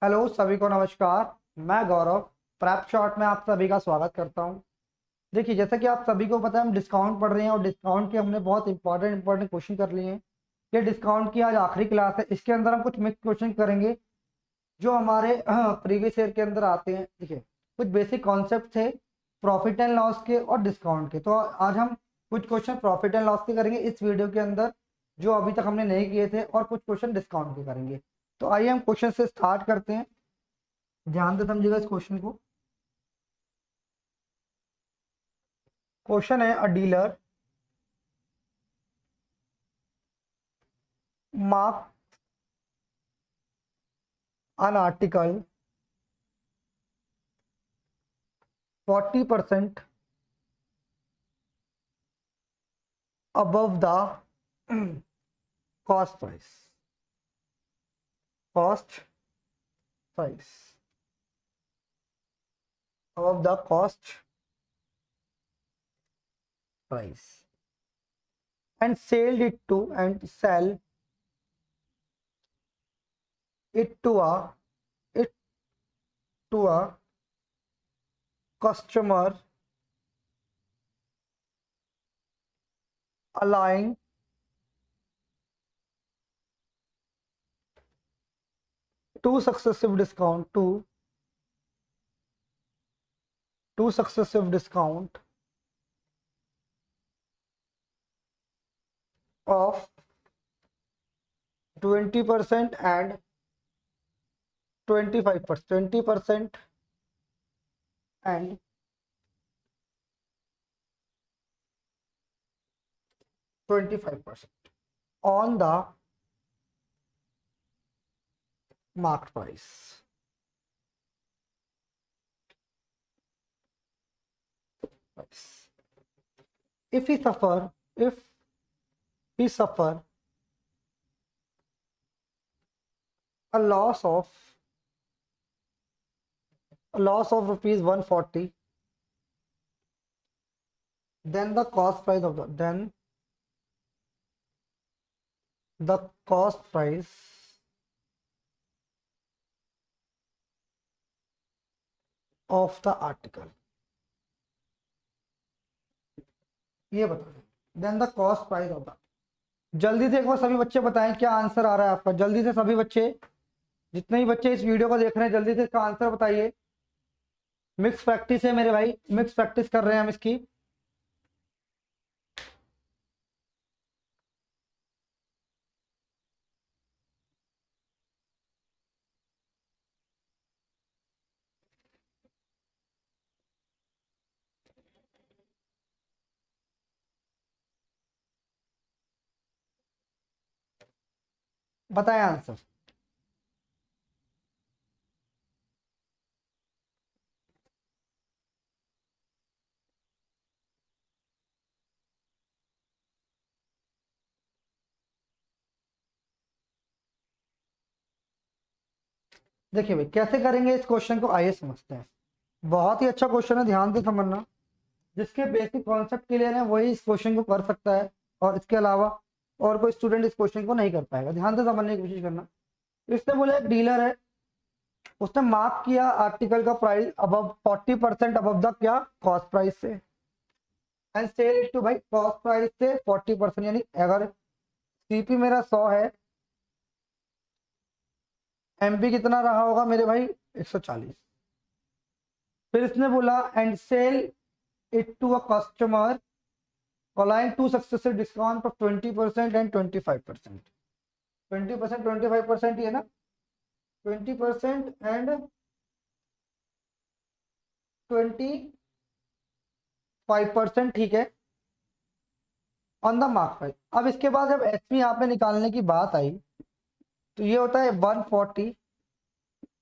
Hello सभी को नमस्कार। मैं गौरव प्रैप शॉट में आप सभी का स्वागत करता हूं। देखिए, जैसा कि आप सभी को पता है हम डिस्काउंट पढ़ रहे हैं और डिस्काउंट के हमने बहुत इंपॉर्टेंट क्वेश्चन कर लिए हैं। ये डिस्काउंट की आज आखिरी क्लास है। इसके अंदर हम कुछ मिक्स क्वेश्चन करेंगे जो हमारे प्रीवियस ईयर के अंदर आते हैं। देखिए, कुछ बेसिक कॉन्सेप्ट थे प्रॉफिट एंड लॉस के और डिस्काउंट के। तो आज हम कुछ क्वेश्चन प्रॉफिट एंड लॉस के करेंगे इस वीडियो के अंदर, जो अभी तक हमने नहीं किए थे, और कुछ क्वेश्चन डिस्काउंट के करेंगे। तो आइए हम क्वेश्चन से स्टार्ट करते हैं। ध्यान से समझिएगा इस क्वेश्चन को। क्वेश्चन है, अ dealer mark an article 40% above the cost price. Cost price above the cost price, and sell it to it a customer, allowing two successive discount of 20% and 25%, 20% and 25% on the market price. If he suffer a loss of rupees 140, then the cost price of the article, ये बता दें। Then the cost price of the, जल्दी से एक बार सभी बच्चे बताएं क्या आंसर आ रहा है आपका। जल्दी से सभी बच्चे, जितने भी बच्चे इस वीडियो को देख रहे हैं, जल्दी से इसका आंसर बताइए। मिक्स प्रैक्टिस है मेरे भाई, मिक्स प्रैक्टिस कर रहे हैं हम इसकी। बताएं आंसर। देखिए भाई, कैसे करेंगे इस क्वेश्चन को, आइए समझते हैं। बहुत ही अच्छा क्वेश्चन है, ध्यान से समझना। जिसके बेसिक कॉन्सेप्ट क्लियर है वही इस क्वेश्चन को कर सकता है, और इसके अलावा और कोई स्टूडेंट इस क्वेश्चन को नहीं कर पाएगा। ध्यान से समझने की कोशिश करना। इसने बोला एक डीलर है, उसने मार्क किया आर्टिकल का प्राइस अबव 40% अबव द क्या कॉस्ट प्राइस से, एंड सेल टू भाई कॉस्ट प्राइस से 40%। यानी अगर सीपी मेरा 100 है, एमपी कितना रहा होगा मेरे भाई 140। फिर इसने बोला and sell it to a customer allowing two successive discount of 20% and 25%। 20% 25% ही है ना, 20% एंड 25%, ठीक है, ऑन द मार्क प्राइस। अब इसके बाद जब एचपी यहाँ पे निकालने की बात आई, तो ये होता है 140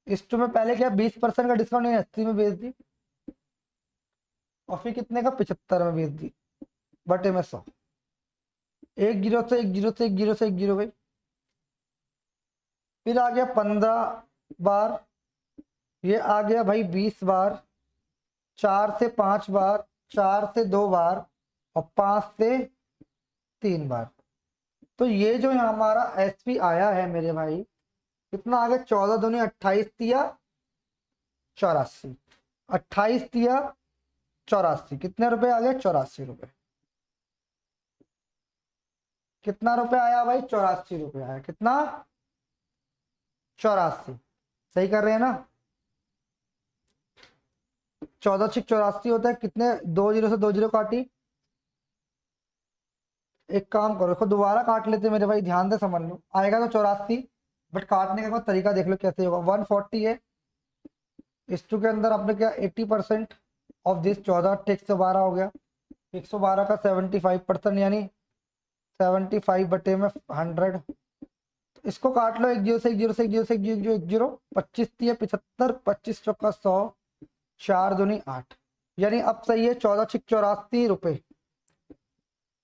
इस टू में पहले क्या 20% का डिस्काउंट 80 में बेच दी, और फिर कितने का 75 में बेच दी, बटे में 100। एक जीरो से एक जीरो से एक जीरो से एक जीरो गई। फिर आ गया 15 बार, ये आ गया भाई 20 बार, 4 से 5 बार, 4 से 2 बार, और 5 से 3 बार। तो ये जो हमारा एचपी आया है मेरे भाई, कितना आ गया, 14 दूनी 28 दिया 84, 28 दिया 84, कितने रुपए आ गए, 84 रुपए। कितना रुपए आया भाई, 84 रुपए आया, कितना, 84। सही कर रहे हैं ना, 14 से 84 होता है, कितने, 2 जीरो से 2 जीरो काटी। एक काम करो, इसको दोबारा काट लेते मेरे भाई, ध्यान से समझ लो, आएगा तो 84, बट काटने का तरीका देख लो कैसे होगा। 140 है, इस टू के अंदर आपने क्या, 80% ऑफ दिस 14 112 हो गया। 112 का 75% यानी 75/100। इसको काट लो, एक जीरो से एक जीरो से एक जीरो से एक जीरो एक जीरो, 25 दिए 75, 25 चौका 100, 4 दूनी 8, यानी अब सही है 14 6 84 रुपए।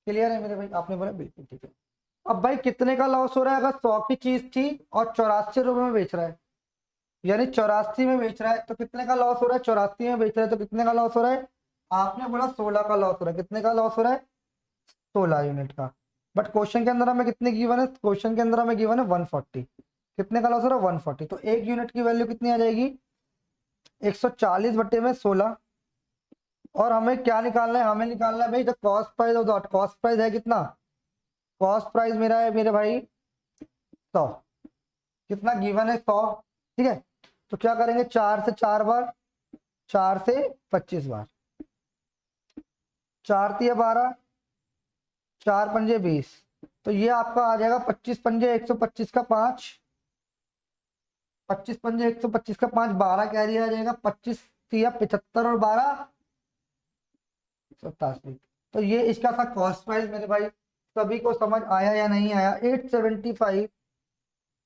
क्लियर है मेरे भाई, आपने बोला बिल्कुल ठीक है। अब भाई कितने का लॉस हो रहा है, अगर 100 की चीज थी और 84 रुपए में बेच रहा है, यानी 84 में बेच रहा है, तो कितने का लॉस हो रहा है, 84 में बेच रहा है तो कितने का लॉस हो रहा है, आपने बोला 16 का लॉस हो रहा है। कितने का लॉस हो रहा है, 16 यूनिट का। बट क्वेश्चन के अंदर हमें कितने गिवन है, क्वेश्चन के अंदर हमें गिवन है 140। कितने का लॉस हो रहा है, 140, तो एक यूनिट की वैल्यू कितनी आ जाएगी, 140/16। और हमें क्या निकालना है, हमें निकालना है भाई the cost price of the, cost price है कितना, कॉस्ट प्राइस मेरा है मेरे भाई 100। कितना गिवन है, 100। ठीक है, तो क्या करेंगे, 4 से 4 बार, 4 से 25 बार, 4 तिया 12, 4 पंजे 20, तो ये आपका आ जाएगा 25 पंजे 125 का 5, 25 पंजे 125 का 5, 12 कैरी आ जाएगा, 25 तिया 75 और 12 87। तो ये इसका था कॉस्ट प्राइस मेरे भाई। सभी को समझ आया या नहीं आया, 875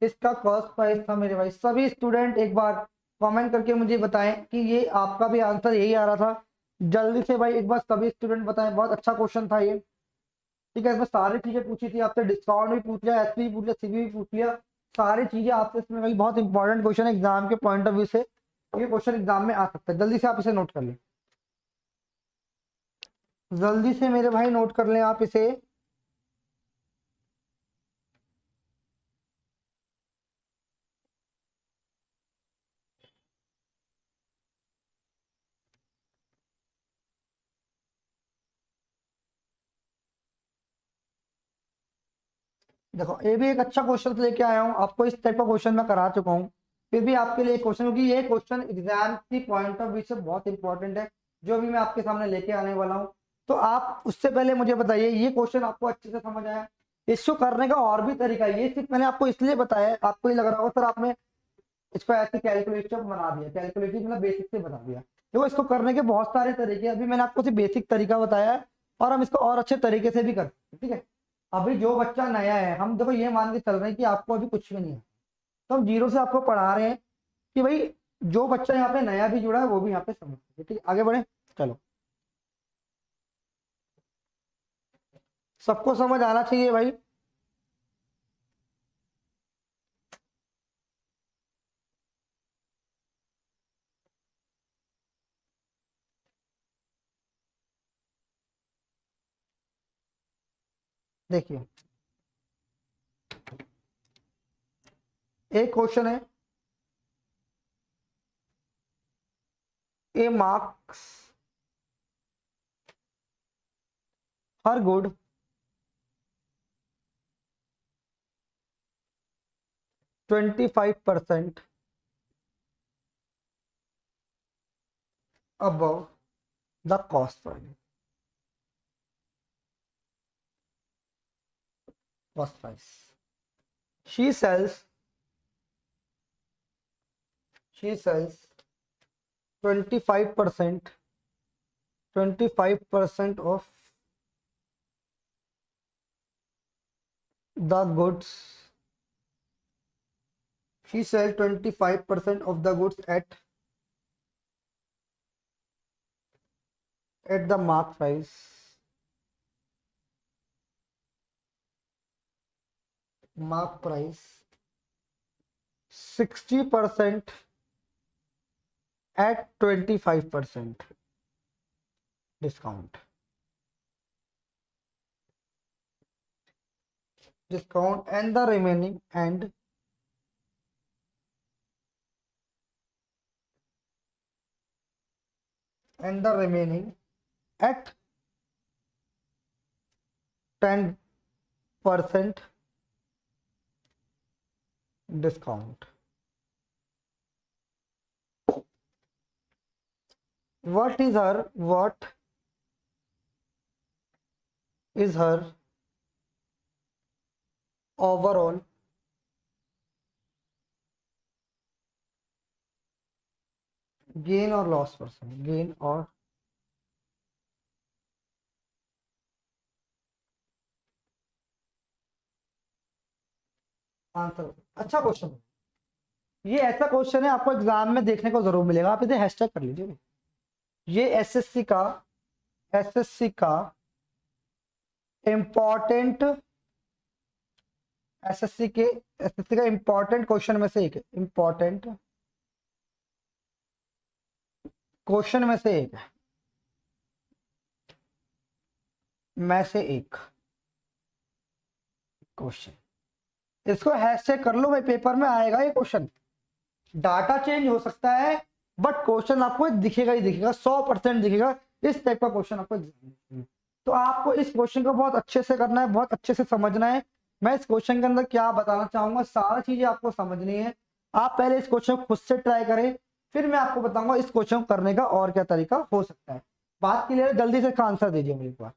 इसका कॉस्ट प्राइस था मेरे भाई। सभी स्टूडेंट एक बार कमेंट करके मुझे बताएं कि ये आपका भी आंसर यही आ रहा था। जल्दी से भाई एक बार सभी स्टूडेंट बताएं, बहुत अच्छा क्वेश्चन था ये। ठीक है, इसमें सारी चीजें पूछी थी आपसे, डिस्काउंट भी पूछ लिया, एसपी भी पूछ लिया, सीबी भी पूछ लिया, सारी चीजें आपसे इसमें भाई। बहुत इंपॉर्टेंट क्वेश्चन है एग्जाम के पॉइंट ऑफ व्यू से, ये क्वेश्चन एग्जाम में आ सकता है। जल्दी से आप इसे नोट कर लें, जल्दी से मेरे भाई नोट कर लें आप इसे। देखो ये भी एक अच्छा क्वेश्चन लेके आया हूँ आपको, इस टाइप का क्वेश्चन मैं करा चुका हूँ, फिर भी आपके लिए क्वेश्चन, क्योंकि ये क्वेश्चन एग्जाम की पॉइंट ऑफ व्यू से बहुत इंपॉर्टेंट है, जो भी मैं आपके सामने लेके आने वाला हूँ। तो आप उससे पहले मुझे बताइए, ये क्वेश्चन आपको अच्छे से समझ आया, इसको करने का और भी तरीका है, ये सिर्फ मैंने आपको इसलिए बताया है, आपको ये लग रहा होगा सर आपने इसको ऐसे कैलकुलेटर बना दिया, कैलकुलेटर मतलब बेसिक से बता दिया। देखो इसको करने के बहुत सारे तरीके, अभी मैंने आपको सिर्फ बेसिक तरीका बताया है, और हम इसको और अच्छे तरीके से भी कर सकते हैं। ठीक है, अभी जो बच्चा नया है, हम देखो ये मान के चल रहे हैं कि आपको अभी कुछ भी नहीं है, तो हम जीरो से आपको पढ़ा रहे हैं कि भाई जो बच्चा यहाँ पे नया भी जुड़ा है वो भी यहाँ पे समझ सके। ठीक है, आगे बढ़े, चलो, सबको समझ आना चाहिए भाई। देखिए एक क्वेश्चन है, a marks her good 25% above the cost price, cost price. She sells, she sells 25%, 25% of the goods. She sells 25% of the goods at the mark price. Mark price 60% at 25% discount. Discount and the remaining, and and the remaining at 10% discount. what is her overall gain or loss percent, gain और answer. अच्छा question, ये ऐसा question है आपको exam में देखने को जरूर मिलेगा, आप इसे हैशटैग कर लीजिए। ये एसएससी का इम्पोर्टेंट एसएससी का इम्पोर्टेंट क्वेश्चन में से एक है, इम्पोर्टेंट क्वेश्चन में से एक है, में से एक क्वेश्चन। इसको हैशटैग कर लो भाई, पेपर में आएगा ये क्वेश्चन। डाटा चेंज हो सकता है बट क्वेश्चन आपको दिखेगा ही दिखेगा, 100% दिखेगा। इस टाइप का क्वेश्चन आपको एग्जाम में, तो आपको इस क्वेश्चन को बहुत अच्छे से करना है, बहुत अच्छे से समझना है। मैं इस क्वेश्चन के अंदर क्या बताना चाहूंगा, सारी चीजें आपको समझनी है। आप पहले इस क्वेश्चन को खुद से ट्राई करें, फिर मैं आपको बताऊंगा इस क्वेश्चन को करने का और क्या तरीका हो सकता है। बात क्लियर? जल्दी से इसका आंसर दीजिए मुझे एक बार।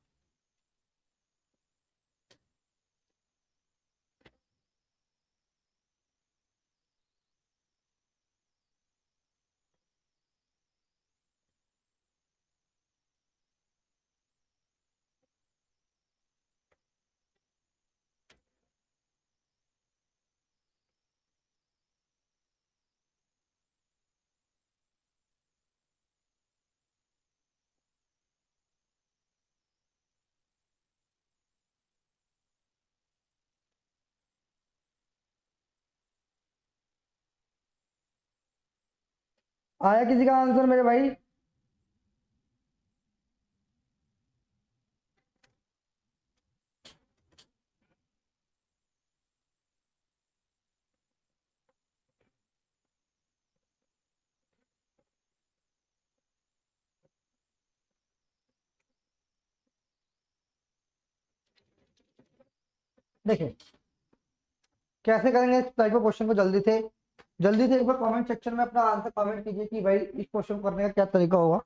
आया किसी का आंसर मेरे भाई? देखिए कैसे करेंगे इस टाइप के क्वेश्चन को, जल्दी से एक बार कमेंट सेक्शन में अपना आंसर कमेंट कीजिए कि भाई इस क्वेश्चन को करने का क्या तरीका होगा।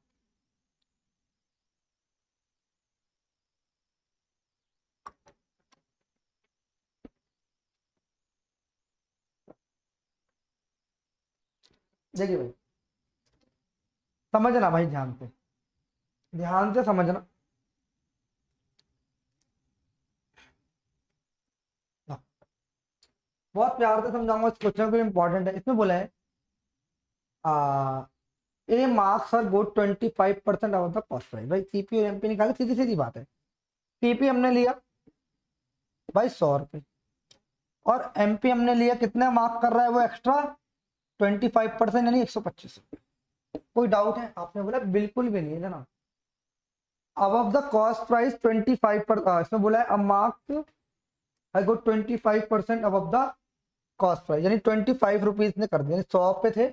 देखिए भाई, समझना भाई, ध्यान से समझना। हाँ, बहुत प्यार से समझाऊंगा इस क्वेश्चन को, इंपॉर्टेंट है। इसमें बोला है a marks are good 25% of the cost price. भाई सीपी और एमपी निकाले, सीधी सीधी बात है। सीपी हमने लिया भाई 100 रुपये, और एमपी हमने लिया, कितना मार्क कर रहा है वो एक्स्ट्रा 25%, यानी 125 रुपये। कोई डाउट है? आपने बोला बिल्कुल भी नहीं है जनाब। अबव द कॉस्ट प्राइस 25 पर, इसमें बोला है a marks I go 25% above the cost price, यानी 25 रुपीज ने कर दिया, 100 पे थे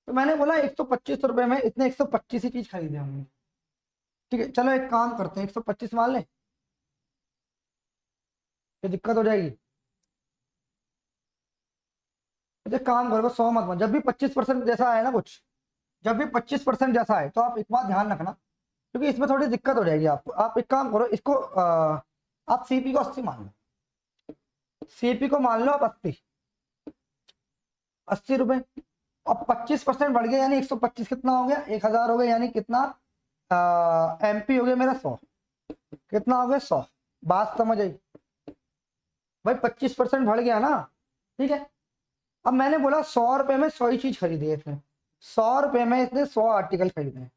तो मैंने बोला 125 रुपए में इतने 125 ही चीज खरीदे हमने। ठीक है, चलो एक काम करते हैं, 125 मान लें, तो दिक्कत हो जाएगी। तो एक काम करो, 100 मत मान, जब भी 25% जैसा आए ना कुछ, जब भी 25% जैसा आए तो आप एक बात ध्यान रखना, क्योंकि इसमें थोड़ी दिक्कत हो जाएगी आपको। आप एक काम करो, इसको आप सीपी को 80 मान लो, सीपी को मान लो आप 80 रुपए। अब 25% बढ़ गया, यानी 125 कितना हो गया, 1000 हो गया, यानी कितना एमपी हो गया मेरा 100, कितना हो गया 100। बात समझ आई भाई? 25% बढ़ गया ना, ठीक है। अब मैंने बोला 100 रुपए में 100 ही चीज खरीदी है इसने, 100 रुपए में इसने 100 आर्टिकल खरीदे हैं।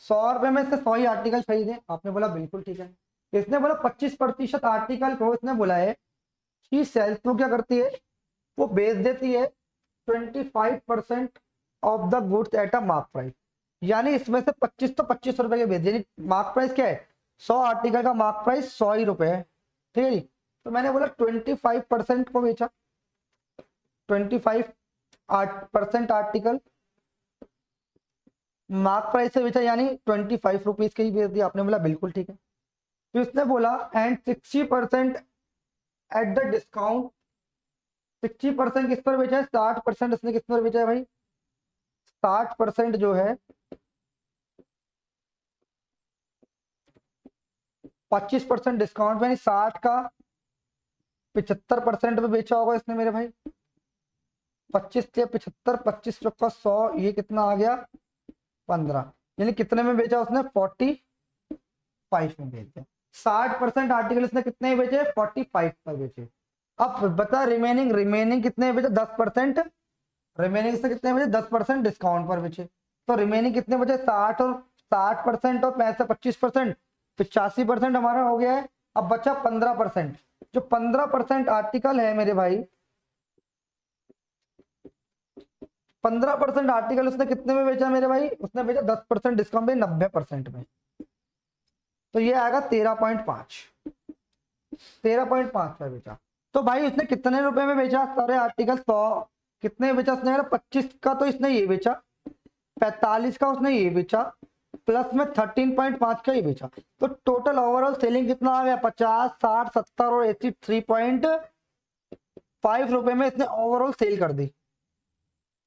100 रुपए में इसने 100 ही आर्टिकल खरीदे, आपने बोला बिल्कुल ठीक है। इसने बोला 25% आर्टिकल को इसने बोला है कि सेल्स तो क्या करती है, वो बेच देती है 25% of the goods at a mark price, यानी इसमें से 25 तो 25 रुपए के बेच, यानी मार्क प्राइस क्या है, 100 आर्टिकल का मार्क प्राइस 100 ही रुपए है। ठीक है जी, तो मैंने बोला 25% को बेचा, 25% आर्टिकल, मार्क प्राइस से बेचा यानी 25 रुपीज के ही बेच दिया। आपने बोला बिल्कुल ठीक है। तो इसने बोला एंड 60% एट द डिस्काउंट, 60% किस पर बेचा है, 60% इसने किस पर बेचा है भाई, 60% जो है 25% डिस्काउंट में, यानी 60 का 75% पे बेचा होगा इसने मेरे भाई। 25 से 75, 25 का 100, ये कितना आ गया 15, यानी कितने में बेचा उसने 45 में बेचे। 60% आर्टिकल इसने कितने में बेचे, 45 पर बेचे। अब बता रिमेनिंग, रिमेनिंग कितने में बेचे, 10%, रिमेनिंग इसने कितने बेचे, 10% डिस्काउंट पर बेचे। तो रिमेनिंग कितने बचे, 60 और 60% और 25%, 85% हमारा हो गया है। अब बचा 15%, जो 15% आर्टिकल है मेरे भाई, 15% आर्टिकल उसने कितने में बेचा मेरे भाई, उसने बेचा 10% डिस्काउंट में 90% में। तो ये आएगा 13.5, 13.5 पर बेचा। तो भाई उसने कितने रुपए में बेचा सारे आर्टिकल, 100 कितने बेचा उसने, 25 का तो इसने ये बेचा, 45 का उसने ये बेचा, प्लस में 13.5 का ये बेचा। तो टोटल ओवरऑल सेलिंग कितना आ गया, 50, 60, 70 और 83.5 रुपए में इसने ओवरऑल सेल कर दी।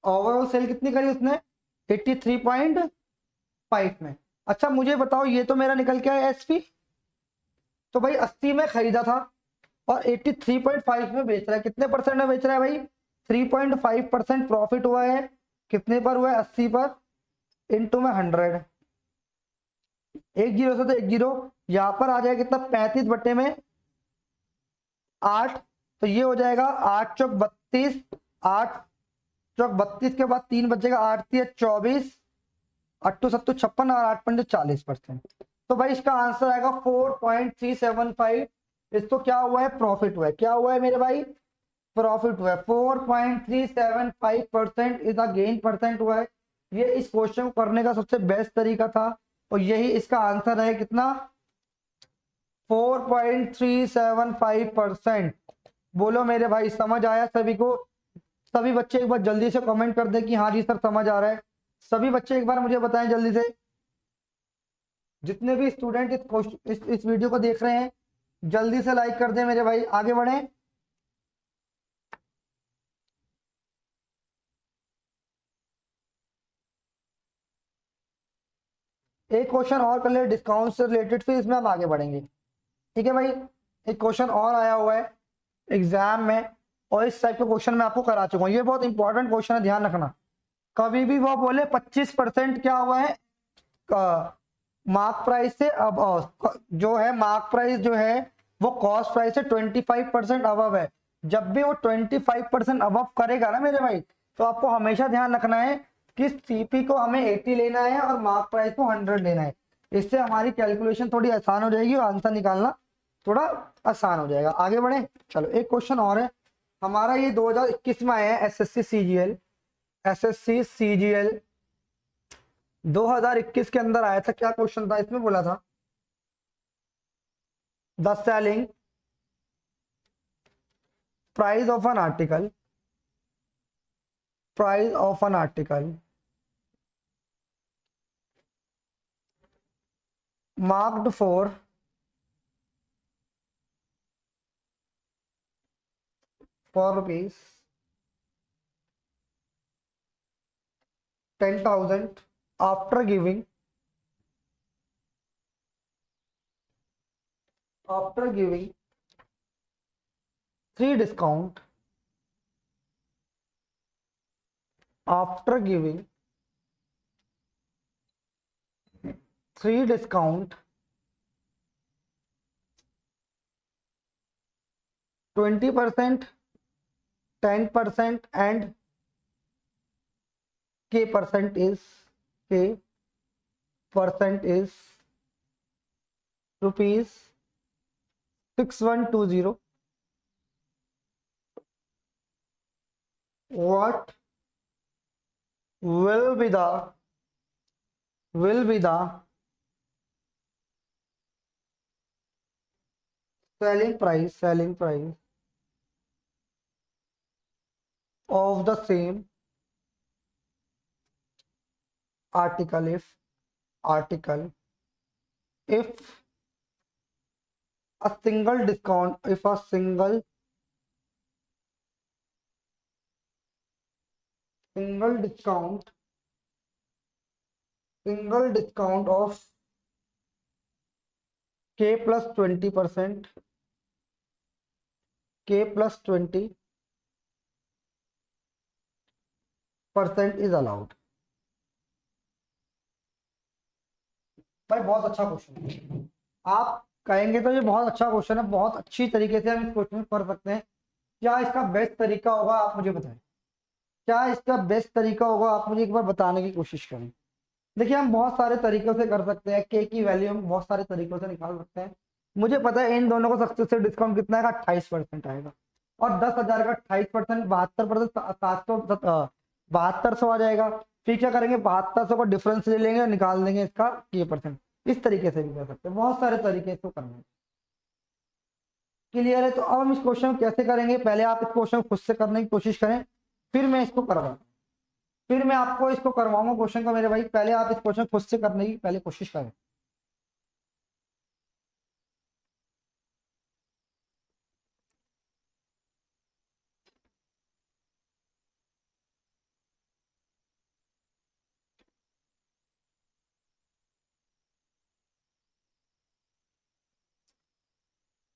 ओवरऑल सेल कितनी करी उसने, 83.5 में। अच्छा मुझे बताओ, ये तो मेरा निकल के आया एसपी, तो भाई 80 में खरीदा था और 83.5 में बेच रहा है, कितने परसेंट में बेच रहा है भाई, 3.5% प्रॉफिट हुआ है। कितने पर हुआ है, 80 पर, इंटू में 100, एक जीरो से तो एक जीरो, यहां पर आ जाएगा कितना, 35/8, तो ये हो जाएगा 8 चौक 32, 8 चौक 32 के बाद 3 बचेगा, 8 3 24, 8 7 56 और 8 5 40%। तो भाई इसका आंसर आएगा 4.375। इसको क्या हुआ है, प्रॉफिट हुआ है। क्या हुआ है मेरे भाई, प्रॉफिट हुआ है। 4.375% इज द गेन परसेंट हुआ है। ये इस क्वेश्चन को करने का सबसे बेस्ट तरीका था और यही इसका आंसर है, कितना, 4.375%। बोलो मेरे भाई समझ आया सभी को, सभी बच्चे एक बार जल्दी से कमेंट कर दे कि हाँ जी सर समझ आ रहा है। सभी बच्चे एक बार मुझे बताएं जल्दी से, जितने भी स्टूडेंट इस वीडियो को देख रहे हैं जल्दी से लाइक कर दें मेरे भाई, आगे बढ़े। एक क्वेश्चन और कर ले डिस्काउंट से रिलेटेड, फिर इसमें हम आगे बढ़ेंगे। ठीक है भाई, एक क्वेश्चन और आया हुआ है एग्जाम में और इस टाइप के क्वेश्चन मैं आपको करा चुका हूँ। ये बहुत इंपॉर्टेंट क्वेश्चन है, ध्यान रखना। कभी भी वो बोले 25% क्या हुआ है मार्क प्राइस से, अब जो है मार्क प्राइस जो है वो कॉस्ट प्राइस से 25% अबव है। जब भी वो 25% अबव करेगा ना मेरे भाई, तो आपको हमेशा ध्यान रखना है कि सीपी को हमें 80 लेना है और मार्क प्राइस को 100 लेना है। इससे हमारी कैलकुलेशन थोड़ी आसान हो जाएगी और आंसर निकालना थोड़ा आसान हो जाएगा। आगे बढ़े, चलो एक क्वेश्चन और है हमारा, ये 2021 में आया है एसएससी सीजीएल, एसएससी सीजीएल 2021 के अंदर आया था। क्या क्वेश्चन था इसमें, बोला था the selling price of an article, price of an article marked for rupees 10,000 after giving, after giving 3 discount, after giving 3 discount 20%, 10% and के परसेंट इज, के percent is rupees 6120, what will be the, will be the selling price, selling price of the same article if a single discount single discount of k plus 20% is allowed। भाई बहुत अच्छा question है, आप कहेंगे तो ये बहुत अच्छा क्वेश्चन है, बहुत अच्छी तरीके से हम इस क्वेश्चन को कर सकते हैं। क्या इसका बेस्ट तरीका होगा आप मुझे बताएं, क्या इसका बेस्ट तरीका होगा आप मुझे एक बार बताने की कोशिश करें। देखिए हम बहुत सारे तरीकों से कर सकते हैं, के की वैल्यू हम बहुत सारे तरीकों से निकाल सकते हैं। मुझे पता है इन दोनों को सबसे डिस्काउंट कितना आएगा, 28% आएगा। और 10,000 का 28% 72%, 7200 आ जाएगा। फिर क्या करेंगे, 7200 का डिफरेंस ले लेंगे और निकाल देंगे इसका के परसेंट। इस तरीके से भी कर सकते हैं, बहुत सारे तरीके इसको करने। क्लियर है? तो अब हम इस क्वेश्चन को कैसे करेंगे, पहले आप इस क्वेश्चन को खुद से करने की कोशिश करें, फिर मैं इसको करवाऊँ, फिर मैं आपको इसको करवाऊंगा क्वेश्चन का। मेरे भाई पहले आप इस क्वेश्चन खुद से करने की पहले कोशिश करें।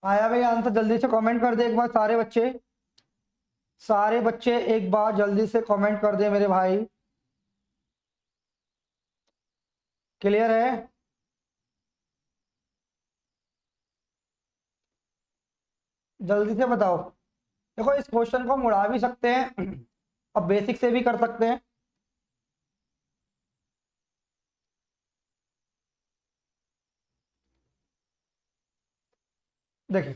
आया भाई आंसर? जल्दी से कमेंट कर दे एक बार सारे बच्चे एक बार जल्दी से कमेंट कर दे मेरे भाई। क्लियर है? जल्दी से बताओ। देखो इस क्वेश्चन को हम उड़ा भी सकते हैं और बेसिक से भी कर सकते हैं। देखिए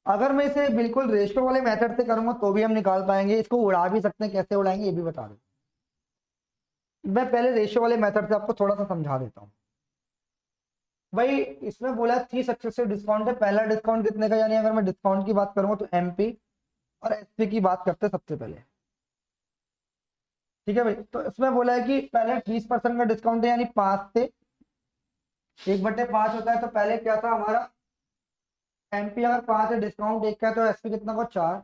अगर मैं इसे बिल्कुल रेशियो वाले मेथड से करूंगा तो भी हम निकाल पाएंगे, इसको उड़ा भी सकते हैं, कैसे उड़ाएंगे ये भी बता दूं। मैं पहले रेशियो वाले मेथड से आपको थोड़ा सा समझा देता हूँ। भाई इसमें बोला 3 सक्सेसिव डिस्काउंट है, पहला डिस्काउंट कितने का, यानी अगर मैं डिस्काउंट की बात करूंगा तो एमपी और एसपी की बात करते हैं सबसे पहले। ठीक है भाई, तो इसमें बोला है कि पहले 20% का डिस्काउंट है, यानी 5 से 1/5 होता है। तो पहले क्या था हमारा, एमपी अगर 5 है, डिस्काउंट 1 का है, तो एसपी कितना को 4,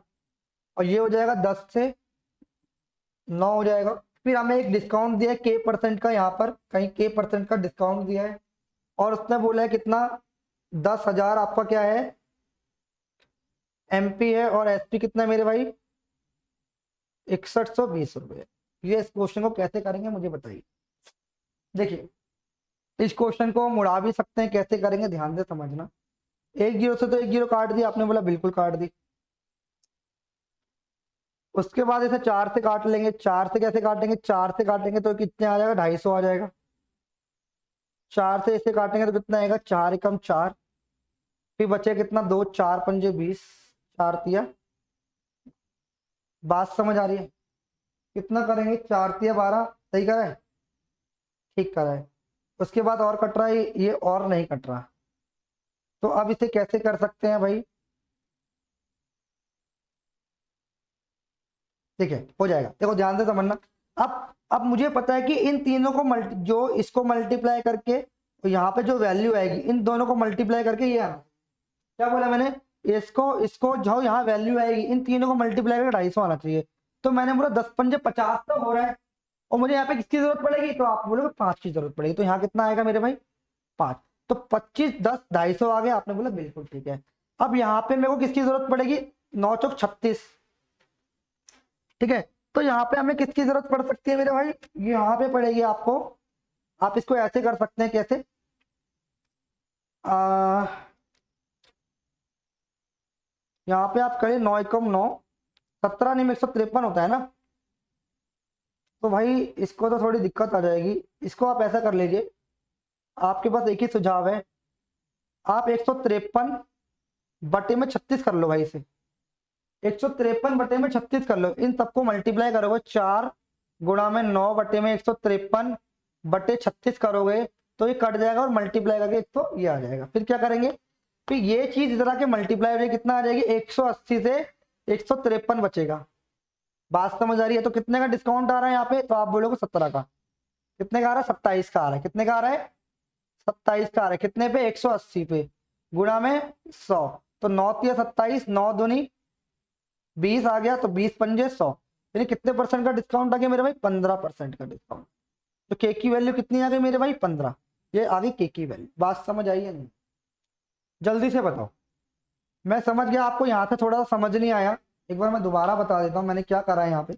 और ये हो जाएगा 10 से 9 हो जाएगा। फिर हमें एक डिस्काउंट दिया है के परसेंट का, यहाँ पर कहीं के परसेंट का डिस्काउंट दिया है, और उसने बोला है कितना, 10,000 आपका क्या है, एमपी है, और एसपी कितना है मेरे भाई, 6120 रुपये। ये इस क्वेश्चन को कैसे करेंगे मुझे बताइए। देखिए इस क्वेश्चन को हम उड़ा भी सकते हैं, कैसे करेंगे ध्यान से समझना। 1 0 से तो 1 0 काट दी आपने, बोला बिल्कुल काट दी। उसके बाद इसे 4 से काट लेंगे, 4 से कैसे काटेंगे, 4 से काटेंगे तो कितने आ जाएगा, 250 आ जाएगा। 4 से इसे काटेंगे तो कितना आएगा, 4 एकम 4, फिर बचे कितना, 2 4 पंजे 20, 4 तिया। बात समझ आ रही है? कितना करेंगे, 4 तिया 12, सही करा है, ठीक करा है। उसके बाद और कट रहा है, ये और नहीं कट रहा। तो अब इसे कैसे कर सकते हैं भाई, ठीक है हो जाएगा। देखो ध्यान से समझना। अब मुझे पता है कि इन तीनों को जो इसको मल्टीप्लाई करके तो यहाँ पे जो वैल्यू आएगी, इन दोनों को मल्टीप्लाई करके ये आना। क्या बोला मैंने, इसको जो यहाँ वैल्यू आएगी, इन तीनों को मल्टीप्लाई करके 250 आना चाहिए। तो मैंने बोला 10 पंजे 50 तो हो रहा है, और मुझे यहाँ पे किसकी जरूरत पड़ेगी, तो आप बोलोगे 5 की जरूरत पड़ेगी। तो यहाँ कितना आएगा मेरे भाई, 5। तो 25 10 250 आ गया, आपने बोला बिल्कुल ठीक है। अब यहाँ पे मेरे को किसकी जरूरत पड़ेगी, 9 चौक 36, ठीक है। तो यहाँ पे हमें किसकी जरूरत पड़ सकती है मेरे भाई, यहाँ पे पड़ेगी आपको। आप इसको ऐसे कर सकते हैं, कैसे, यहाँ पे आप करें 9 एकम 9, 17 नहीं 153 होता है ना। तो भाई इसको तो थोड़ी दिक्कत आ जाएगी, इसको आप ऐसा कर लीजिए, आपके पास एक ही सुझाव है, आप 153 बटे में 36 कर लो भाई इसे। 153 बटे में 36 कर लो, इन सबको मल्टीप्लाई करोगे, 4 गुणा में 9 बटे में 153 बटे 36 करोगे तो ये कट जाएगा, और मल्टीप्लाई करके तो ये आ जाएगा। फिर क्या करेंगे, फिर ये चीज इधर आके मल्टीप्लाई हो जाएगी, कितना आ जाएगी, 180 से 153 बचेगा। बात समझ आ रही है? तो कितने का डिस्काउंट आ रहा है यहाँ पे? तो आप बोलोगे 17 का। कितने का आ रहा है? 27 का आ रहा है। कितने का आ रहा है? 27 का आ रहा है। कितने पे? 180 पे, गुणा में 100। तो 9 तिया 27, 9 दूनी 20 आ गया, तो 20 पंजे 100, यानी कितने परसेंट का डिस्काउंट आ गया मेरे भाई? 15% का डिस्काउंट। तो के की वैल्यू कितनी आ गई मेरे भाई? 15। ये आ गई के की वैल्यू। बात समझ आई है नहीं? जल्दी से बताओ। मैं समझ गया, आपको यहाँ से थोड़ा सा समझ नहीं आया, एक बार मैं दोबारा बता देता हूँ मैंने क्या करा है यहाँ पे,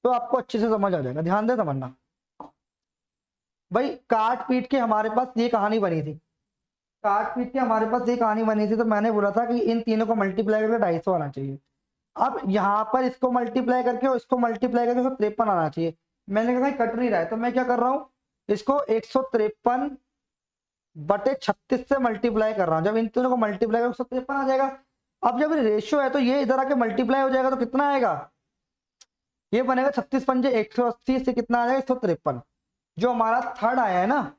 तो आपको अच्छे से समझ आ जाएगा। ध्यान दे समझना भाई। काट पीट के हमारे पास ये कहानी बनी थी, काट पीट के हमारे पास ये कहानी बनी थी। तो मैंने बोला था कि इन तीनों को मल्टीप्लाई करके 250 आना चाहिए। अब यहाँ पर इसको मल्टीप्लाई करके और इसको मल्टीप्लाई करके 153 आना चाहिए। मैंने कहा कट नहीं रहा है, तो मैं क्या कर रहा हूँ, इसको 153 बटे 36 से मल्टीप्लाई कर रहा हूँ। जब इन तीनों को मल्टीप्लाई कर 153 आ जाएगा। अब जब रेशियो है तो ये इधर आके मल्टीप्लाई हो जाएगा, तो कितना आएगा? ये बनेगा 36 पंजे 180 से कितना आ जाएगा? 153। जो हमारा थर्ड आया है ना,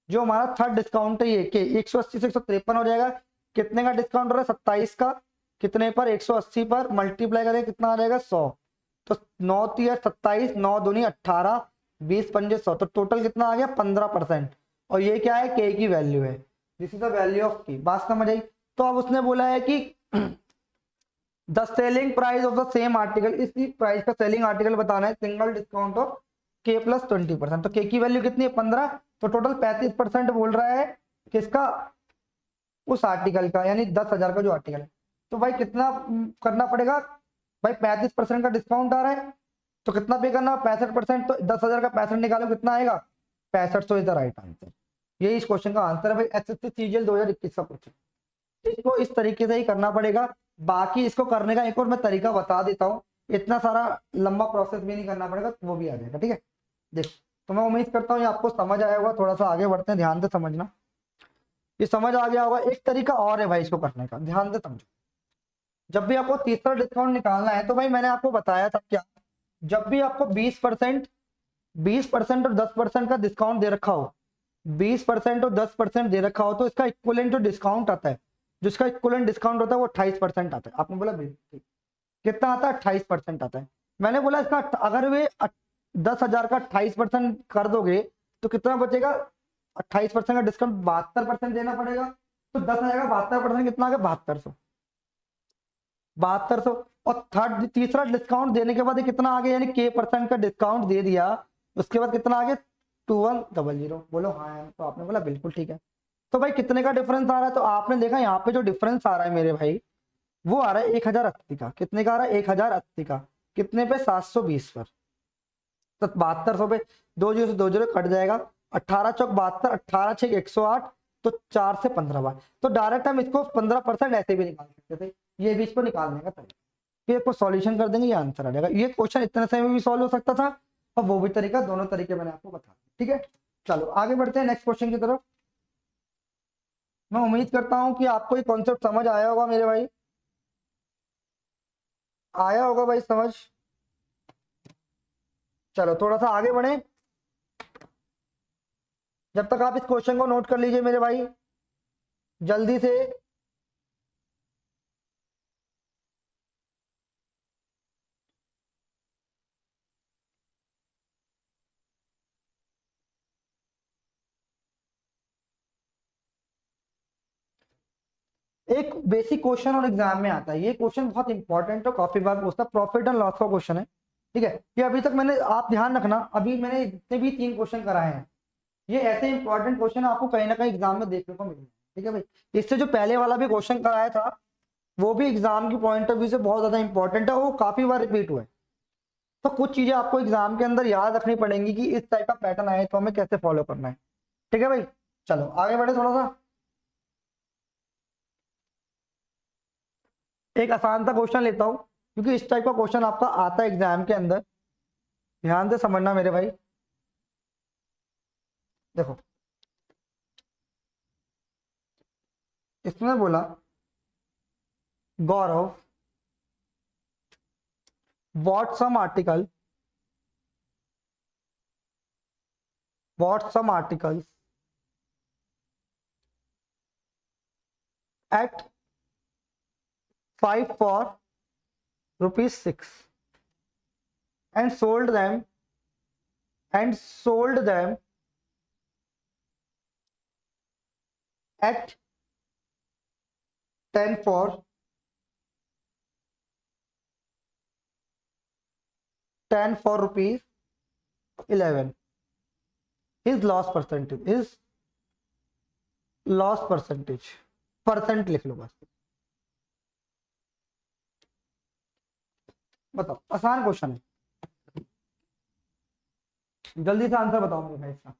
जो हमारा थर्ड डिस्काउंट है ये कि 180 से 153 हो जाएगा। कितने का डिस्काउंट हो रहा है? 27 का। कितने पर? 180 पर मल्टीप्लाई करें कितना आ जाएगा? 100। तो 9 तिया 27, 9 दूनी 18, 20 पंजे 100, तो टोटल कितना आ गया? 15%। और ये क्या है? के की वैल्यू है। This is the value of की। बात समझ आई? तो अब उसने बोला है कि the selling price of the same article, इसी प्राइस का सेलिंग आर्टिकल बताना है, सिंगल डिस्काउंट ऑफ के प्लस 20%। तो के की वैल्यू कितनी है? 15। तो टोटल 35% बोल रहा है किसका? उस आर्टिकल का, यानी 10,000 का जो आर्टिकल है। तो भाई कितना करना पड़ेगा भाई? 35% का डिस्काउंट आ रहा है, तो कितना पे करना? 65%। तो 10,000 का 65 निकालो, कितना आएगा? 65। So is the right answer. यही इस क्वेश्चन का आंसर है भाई। एसएससी सीजीएल 2021 का क्वेश्चन। इसको इस तरीके से ही करना पड़ेगा। बाकी इसको करने का एक और मैं तरीका बता देता हूँ, इतना सारा लंबा प्रोसेस भी नहीं करना पड़ेगा, वो भी आ जाएगा। ठीक है, देखो। तो मैं उम्मीद करता हूँ ये आपको समझ आया होगा। थोड़ा सा आगे बढ़ते हैं, ध्यान से समझना। ये समझ आ गया होगा। एक तरीका और है भाई इसको करने का, ध्यान से समझो। जब भी आपको तीसरा डिस्काउंट निकालना है, तो भाई मैंने आपको बताया था क्या, जब भी आपको 20%, 20% और 10% का डिस्काउंट दे रखा हो, 20% और 10% दे रखा हो, तो इसका इक्विवेलेंट जो डिस्काउंट आता है, जिसका इक्विवेलेंट डिस्काउंट होता है वो 28% आता है। आपने बोला बिल्कुल कितना आता है? 28% आता है। मैंने बोला इसका अगर वे 10,000 का 28% कर दोगे तो कितना बचेगा? 28% का डिस्काउंट 72% देना पड़ेगा। तो 10,000 का 72% कितना आ गया? 7200। 7200। और थर्ड तीसरा डिस्काउंट देने के बाद ये कितना आ गया? यानी के परसेंट का डिस्काउंट दे दिया, उसके बाद कितना आ गया? 2100। बोलो हाँ, तो आपने बोला बिल्कुल ठीक है। तो भाई कितने का डिफरेंस आ रहा है? तो आपने देखा यहाँ पे जो डिफरेंस आ रहा है मेरे भाई, वो आ रहा है 1080 का। कितने का आ रहा है? 1080 का। कितने पे? 720 पर। तो 7200 पे 2 जीरो से 2 जीरो कट जाएगा। 18 चौक 72, 18 छः 108, तो 4 से 15 बार। तो डायरेक्ट हम इसको 15% ऐसे भी निकाल सकते थे। ये भी इसको निकालने का तरीका, फिर इसको सॉल्यूशन कर देंगे, ये आंसर आ जाएगा। ये क्वेश्चन इतने समय में भी सॉल्व हो सकता था, और वो भी तरीका, दोनों तरीके मैंने आपको बता दिए। ठीक है, चलो आगे बढ़ते हैं नेक्स्ट क्वेश्चन की तरफ। मैं उम्मीद करता हूं कि आपको ये कॉन्सेप्ट समझ आया होगा मेरे भाई, आया होगा भाई समझ। चलो थोड़ा सा आगे बढ़े, जब तक आप इस क्वेश्चन को नोट कर लीजिए मेरे भाई जल्दी से। एक बेसिक क्वेश्चन और एग्जाम में आता है, ये क्वेश्चन बहुत इंपॉर्टेंट है, काफी बार पूछता है, प्रॉफिट एंड लॉस का क्वेश्चन है। ठीक है, ये अभी तक मैंने, आप ध्यान रखना, अभी मैंने जितने भी 3 क्वेश्चन कराए हैं, ये ऐसे इंपॉर्टेंट क्वेश्चन आपको कहीं ना कहीं एग्जाम में देखने को मिलेंगे। ठीक है भाई, इससे जो पहले वाला भी क्वेश्चन कराया था, वो भी एग्जाम की पॉइंट ऑफ व्यू से बहुत ज्यादा इंपॉर्टेंट है, वो काफी बार रिपीट हुआ है। तो कुछ चीजें आपको एग्जाम के अंदर याद रखनी पड़ेंगी कि इस टाइप का पैटर्न आए तो हमें कैसे फॉलो करना है। ठीक है भाई, चलो आगे बढ़े थोड़ा सा। एक आसान सा क्वेश्चन लेता हूं, क्योंकि इस टाइप का क्वेश्चन आपका आता है एग्जाम के अंदर, ध्यान से समझना मेरे भाई। देखो, इसमें बोला गौरव bought some article, bought some articles at 5 for rupees 6, and sold them at 10 for 10 for rupees 11. His loss percentage percent लिख लो बस। बताओ, आसान क्वेश्चन है, जल्दी से आंसर बताओ मेरे भाई इसका,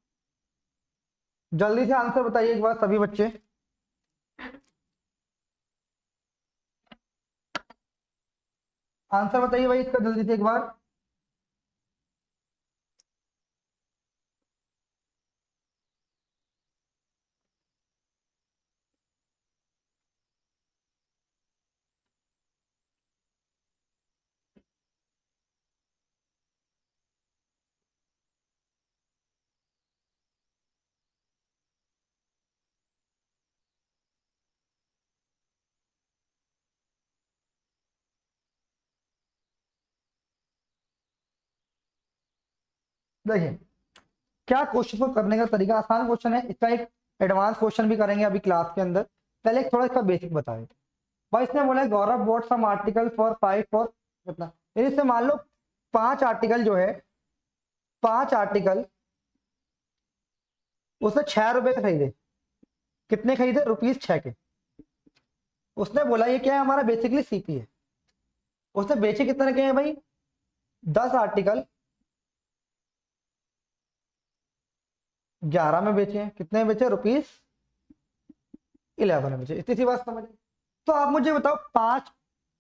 जल्दी से आंसर बताइए एक बार सभी बच्चे। आंसर बताइए भाई इसका जल्दी से एक बार। देखिए क्या क्वेश्चन को करने का तरीका, आसान क्वेश्चन है, इसका एक एडवांस क्वेश्चन भी करेंगे अभी क्लास के अंदर। पहले एक थोड़ा इसका बेसिक बताए। भाई इसने बोला Gaurav bought some article for 5 for कितना, इससे मान लो 5 आर्टिकल जो है, 5 आर्टिकल उसने 6 रुपए के खरीदे। कितने खरीदे? ₹6 के। उसने बोला ये क्या है हमारा, बेसिकली सीपी है। उसने बेचे कितने के हैं भाई? 10 आर्टिकल 11 में बेचे हैं। कितने में बेचे? ₹11 में बेचे। इतनी सी बात समझ। तो आप मुझे बताओ 5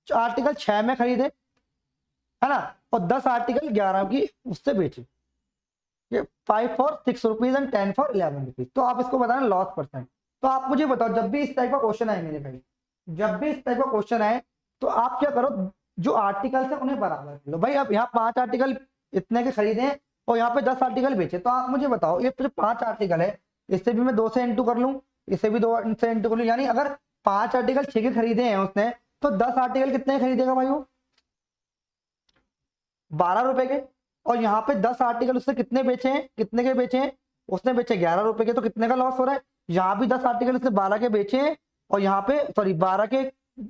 आर्टिकल 6 में खरीदे है ना, और 10 आर्टिकल 11 की उससे बेचे। ये 5 for 6 rupees and 10 for 11 rupees. तो आप इसको बताना लॉस परसेंट। तो आप मुझे बताओ जब भी इस टाइप का क्वेश्चन आए मेरे भाई, जब भी इस टाइप का क्वेश्चन आए तो आप क्या करो, जो आर्टिकल्स है उन्हें बराबर कर लो। भाई आप यहाँ 5 आर्टिकल इतने के खरीदे हैं और यहाँ पे 10 आर्टिकल बेचे, तो आप मुझे बताओ ये जो 5 आर्टिकल है इससे भी मैं 2 से इंटू कर लूँ, इससे भी 2 से इंटू कर लूँ, यानी अगर 5 आर्टिकल 6 के खरीदे हैं उसने तो 10 आर्टिकल कितने खरीदेगा भाई? वो 12 रुपए के। और यहाँ पे 10 आर्टिकल उसने कितने बेचे हैं? कितने के बेचे हैं? उसने बेचे 11 रुपए के। तो कितने का लॉस हो रहा है? यहाँ भी 10 आर्टिकल उसने 12 के बेचे हैं और यहाँ पे सॉरी 12 के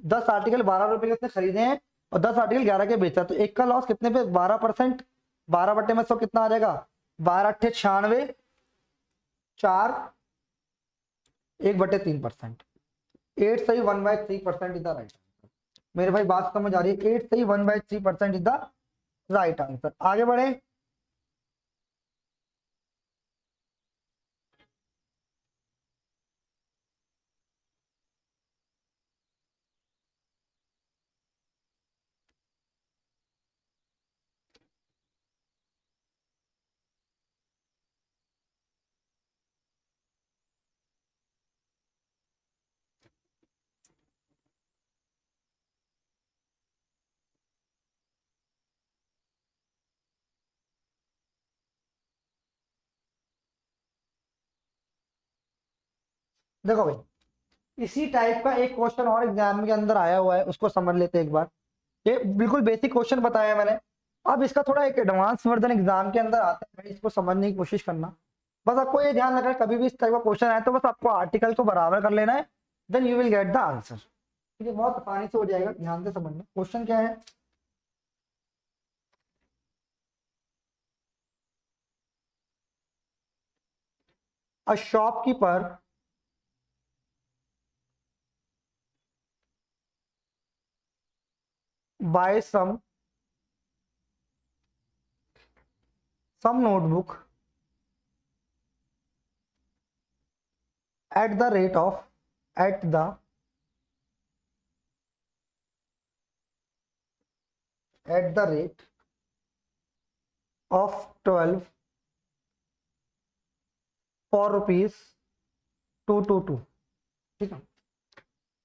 10 आर्टिकल 12 रुपए के उसने खरीदे हैं और 10 आर्टिकल 11 के बेचा। तो एक का लॉस कितने पे? 12%। 12/100 कितना आ जाएगा? 12 अट्ठे 96, 4 1/3%। 8 सही 1/3% इज द राइट। मेरे भाई बात समझ आ रही है? 8 सही 1/3% इज द राइट आंसर। आगे बढ़े। देखो भाई इसी टाइप का एक क्वेश्चन और एग्जाम के अंदर आया हुआ है, उसको समझ लेते हैं एक बार। ये बिल्कुल बेसिक क्वेश्चन बताया है मैंने। अब इसका थोड़ा एक एडवांस वर्जन एग्जाम के अंदर आता है भाई, इसको समझने की कोशिश करना। बस आपको ये ध्यान रखना है कभी भी इस टाइप का क्वेश्चन आए तो बस आपको आर्टिकल को बराबर कर लेना है, then you will get the answer. ठीक है, बहुत आसानी से हो जाएगा, ध्यान से समझना। क्वेश्चन क्या है? A shopkeeper buy some notebook at the rate of at the at the rate of 12 for rupees 222। ठीक है,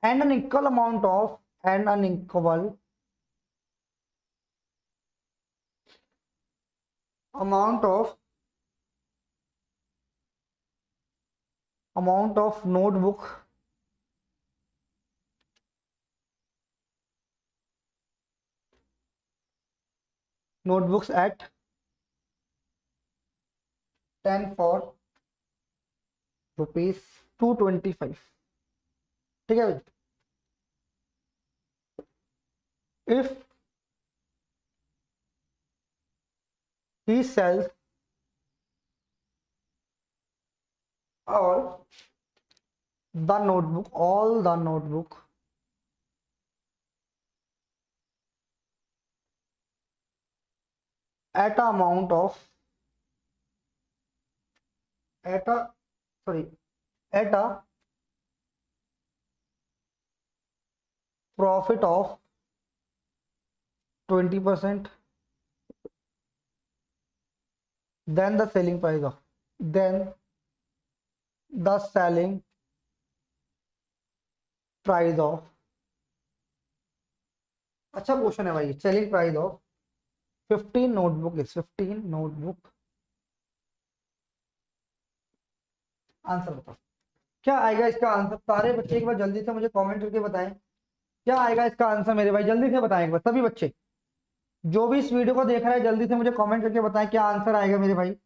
and an equal amount of and an equal amount of notebook notebooks at 10 for rupees 225. ठीक है भाई, if he sells all all the notebook at a amount of at a sorry at a profit of 20%, then the selling price of then the selling price of अच्छा question है भाई, selling price of 15 notebook is 15 notebook, answer बताओ क्या आएगा इसका answer. सारे बच्चे एक बार जल्दी से मुझे कमेंट करके बताएं क्या आएगा इसका आंसर। मेरे भाई जल्दी से बताएं एक बार, सभी बच्चे जो भी इस वीडियो को देख रहे हैं जल्दी से मुझे कमेंट करके बताएं क्या आंसर आएगा मेरे भाई।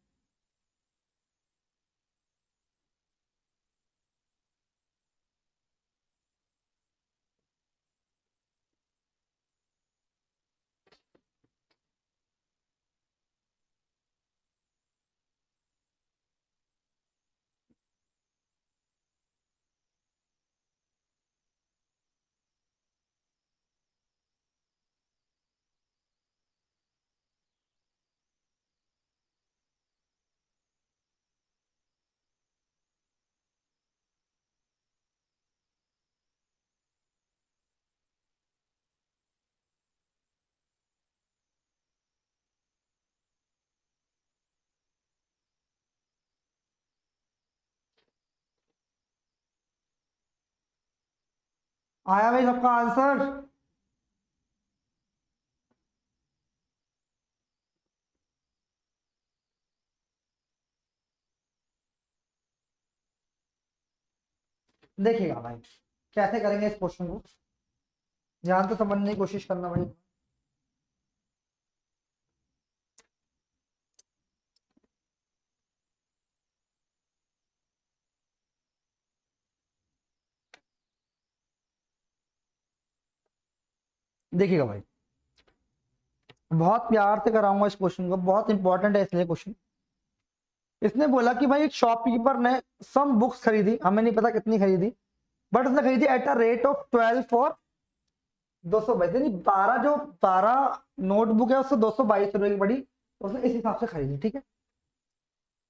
आया भाई सबका आंसर। देखिएगा भाई कैसे करेंगे इस क्वेश्चन को, ध्यान से समझने की कोशिश करना भाई। देखिएगा भाई बहुत प्यार से कराऊंगा इस क्वेश्चन को, बहुत इंपॉर्टेंट है इसलिए क्वेश्चन। इसने बोला कि भाई एक शॉपकीपर ने सम बुक्स खरीदी, हमें नहीं पता कितनी खरीदी, बट उसने खरीदी at a rate of 12 for 222, यानी 12 जो 12 नोटबुक है उससे 222 रुपए की पड़ी, उसने इस हिसाब से खरीदी, ठीक है।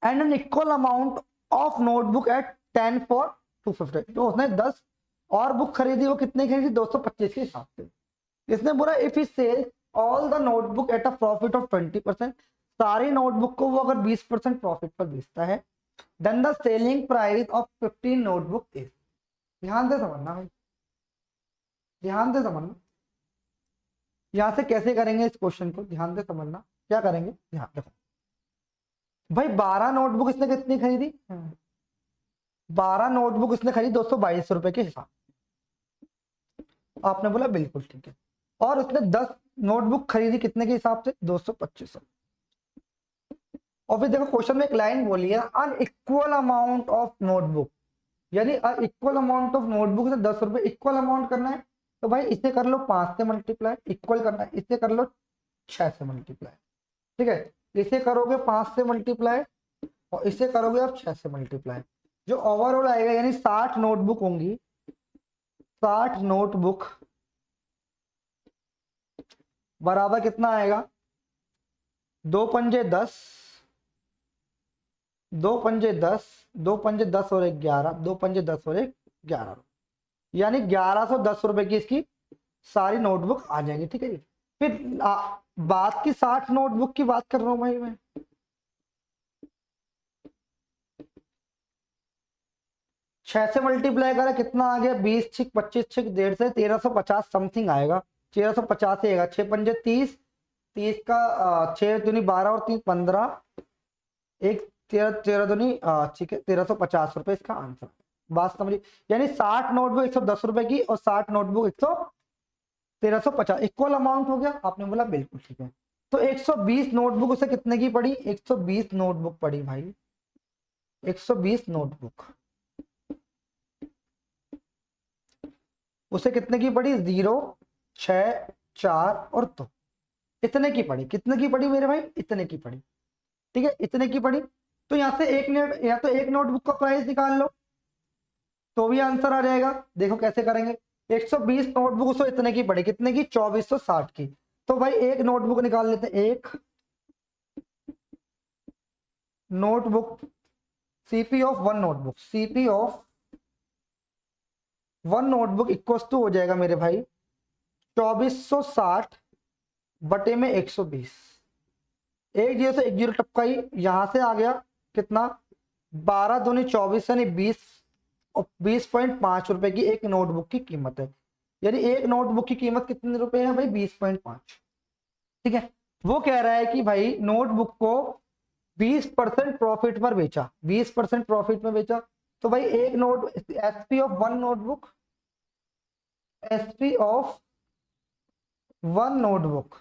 And an equal amount of notebook at 10 for 250, तो उसने 10 और बुक खरीदी, वो कितने खरीदी 225 के हिसाब से। इसने बोला if he sell all the notebook at a profit of 20%, सारी नोटबुक को वो अगर 20% प्रॉफिट पर बेचता है, then the selling price of 15 notebook is. ध्यान से समझना भाई, ध्यान से समझना, यहां से कैसे करेंगे इस क्वेश्चन को, ध्यान से समझना क्या करेंगे। ध्यान देखो भाई 12 नोटबुक इसने कितनी खरीदी, 12 नोटबुक इसने खरीदी 222 रुपए के हिसाब, आपने बोला बिल्कुल ठीक है। और उसने 10 नोटबुक खरीदी कितने के हिसाब से 225। और फिर देखो क्वेश्चन में एक लाइन बोली है अन इक्वल अमाउंट ऑफ नोटबुक, यानी इक्वल अमाउंट ऑफ नोटबुक से 10 रुपए इक्वल अमाउंट करना है, तो भाई इसे कर लो 5 से मल्टीप्लाई, इक्वल करना है इसे कर लो 6 से मल्टीप्लाई, ठीक है। इसे करोगे 5 से मल्टीप्लाई और इसे करोगे आप 6 से मल्टीप्लाई, जो ओवरऑल आएगा यानी 60 नोटबुक होंगी, 60 नोटबुक बराबर कितना आएगा, 2 पंजे 10, 2 पंजे 10, 2 पंजे 10 और 11, 2 पंजे 10 और 11, यानी 1110 रुपए की इसकी सारी नोटबुक आ जाएंगी, ठीक है जी। फिर बात की 60 नोटबुक की बात कर रहा हूं भाई मैं, 6 से मल्टीप्लाई करें कितना आ गया, 20 छिक 25 छिक 1.5 से 1350 समथिंग आएगा, 1350 ही आएगा। 6 पंजे 30, 30 का 6 दूनी 12 और 3 15, एक 13 13 दूनी ठीक है 1350 रुपए इसका आंसर। बात समझिए, यानी 60 नोटबुक 110 रुपए की और 60 नोटबुक 1350 इक्वल अमाउंट हो गया, आपने बोला बिल्कुल ठीक है। तो 120 नोटबुक उसे कितने की पड़ी? 120 नोटबुक पड़ी भाई, 120 नोटबुक उसे कितने की पड़ी? 0, 6, 4 और 2, इतने की पड़ी। कितने की पड़ी मेरे भाई? इतने की पड़ी। ठीक है, इतने की पड़ी। तो यहाँ से एक नोट, या तो एक नोटबुक का प्राइस निकाल लो तो भी आंसर आ जाएगा। देखो कैसे करेंगे। 120 नोटबुक उसको इतने की पड़ी, कितने की? 2460 की। तो भाई एक नोटबुक निकाल लेते हैं। एक notebook, CP of one notebook, CP of one notebook equal to हो जाएगा मेरे भाई 2460 बटे में 120। एक जीरो से एक जीरो टपकाई, यहां से आ गया कितना? 12 दूनी 24 यानी 20, और 20.5 रुपए की एक नोटबुक की कीमत है। यानी एक नोटबुक की कीमत कितने रुपए है भाई? 20.5। ठीक है, वो कह रहा है कि भाई नोटबुक को 20% प्रॉफिट पर बेचा, 20% प्रॉफिट में बेचा। तो भाई एक note, SP of one notebook, SP of one notebook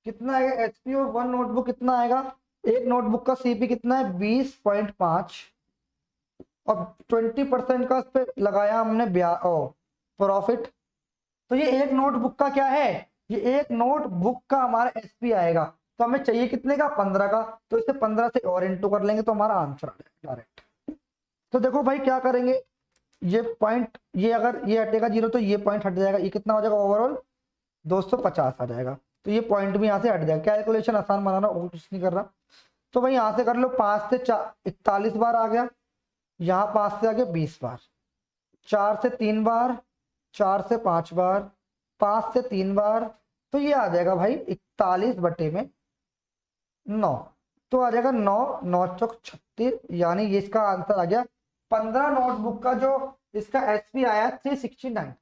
कितना आएगा? एचपी ऑफ वन नोटबुक कितना आएगा? एक नोटबुक का सीपी कितना है? 20.5, और 20% का उस पे लगाया हमने प्रॉफिट। तो ये एक नोटबुक का क्या है? ये एक नोटबुक का हमारा एसपी आएगा। तो हमें चाहिए कितने का? 15 का। तो इसे 15 से और इंटू कर लेंगे तो हमारा आंसर आ जाएगा डायरेक्ट। तो देखो भाई क्या करेंगे, ये पॉइंट, ये अगर ये हटेगा जीरो तो ये पॉइंट हट जाएगा, ये कितना हो जाएगा ओवरऑल? 250 आ जाएगा। तो ये पॉइंट भी यहाँ से हट जाएगा। कैलकुलेशन आसान बनाना और कुछ नहीं कर रहा। तो भाई यहाँ से कर लो, 5 से 41 बार आ गया, यहाँ 5 से आ गया 20 बार, 4 से 3 बार, 4 से 5 बार, 5 से 3 बार। तो ये आ जाएगा भाई 41 बटे में 9। तो आ जाएगा 9, 9 चौक 36, यानी ये इसका आंसर आ गया। 15 नोटबुक का जो इसका एसपी आया 369,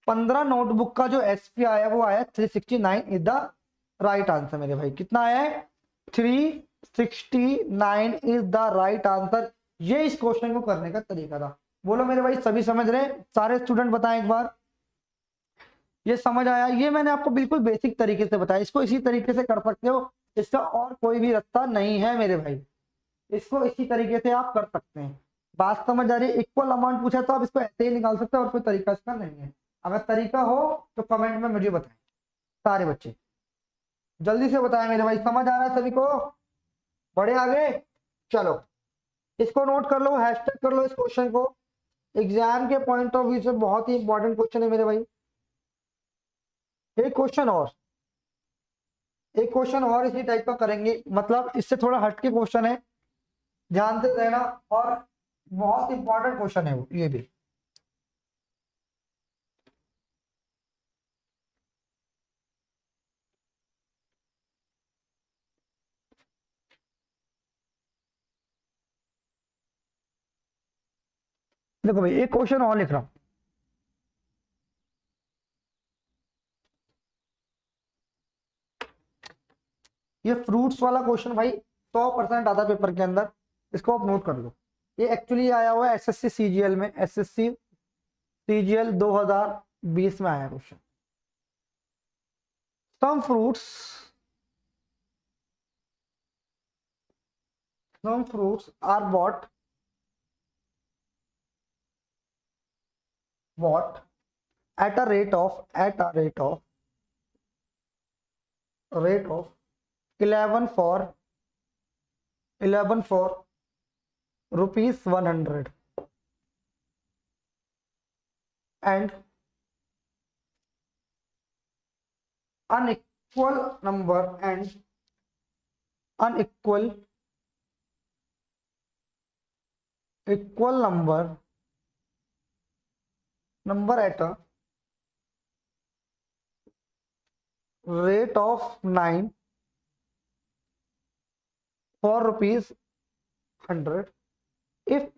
15 नोटबुक का जो एसपी आया वो आया 369 इज द राइट आंसर मेरे भाई। कितना आया है? 369 इज द राइट आंसर। ये इस क्वेश्चन को करने का तरीका था। बोलो मेरे भाई सभी समझ रहे? सारे स्टूडेंट बताएं एक बार, ये समझ आया? ये मैंने आपको बिल्कुल बेसिक तरीके से बताया, इसको इसी तरीके से कर सकते हो, इसका और कोई भी रास्ता नहीं है मेरे भाई। इसको इसी तरीके से आप कर सकते हैं। बात समझ आ रही है? इक्वल अमाउंट पूछा तो आप इसको ऐसे ही निकाल सकते हो, और कोई तरीका इसका नहीं है। अगर तरीका हो तो कमेंट में मुझे बताएं सारे बच्चे, जल्दी से बताएं मेरे भाई। समझ आ रहा है सभी को? बढ़े आगे? चलो इसको नोट कर लो, हैशटैग कर लो इस क्वेश्चन को। एग्जाम के पॉइंट ऑफ व्यू से बहुत ही इंपॉर्टेंट क्वेश्चन है मेरे भाई। एक क्वेश्चन और, एक क्वेश्चन और इसी टाइप का करेंगे, मतलब इससे थोड़ा हटके क्वेश्चन है, ध्यान से रहना, और बहुत इंपॉर्टेंट क्वेश्चन है वो ये भी। देखो भाई एक क्वेश्चन और लिख रहा हूं। ये फ्रूट्स वाला क्वेश्चन भाई 100% आता है पेपर के अंदर, इसको आप नोट कर लो। ये एक्चुअली आया हुआ है एसएससी सीजीएल में, एसएससी सीजीएल 2020 में आया question. Some fruits, some fruits are bought at a rate of 11 for rupees 100, and unequal number and unequal equal number at a rate of 9 for rupees 100 if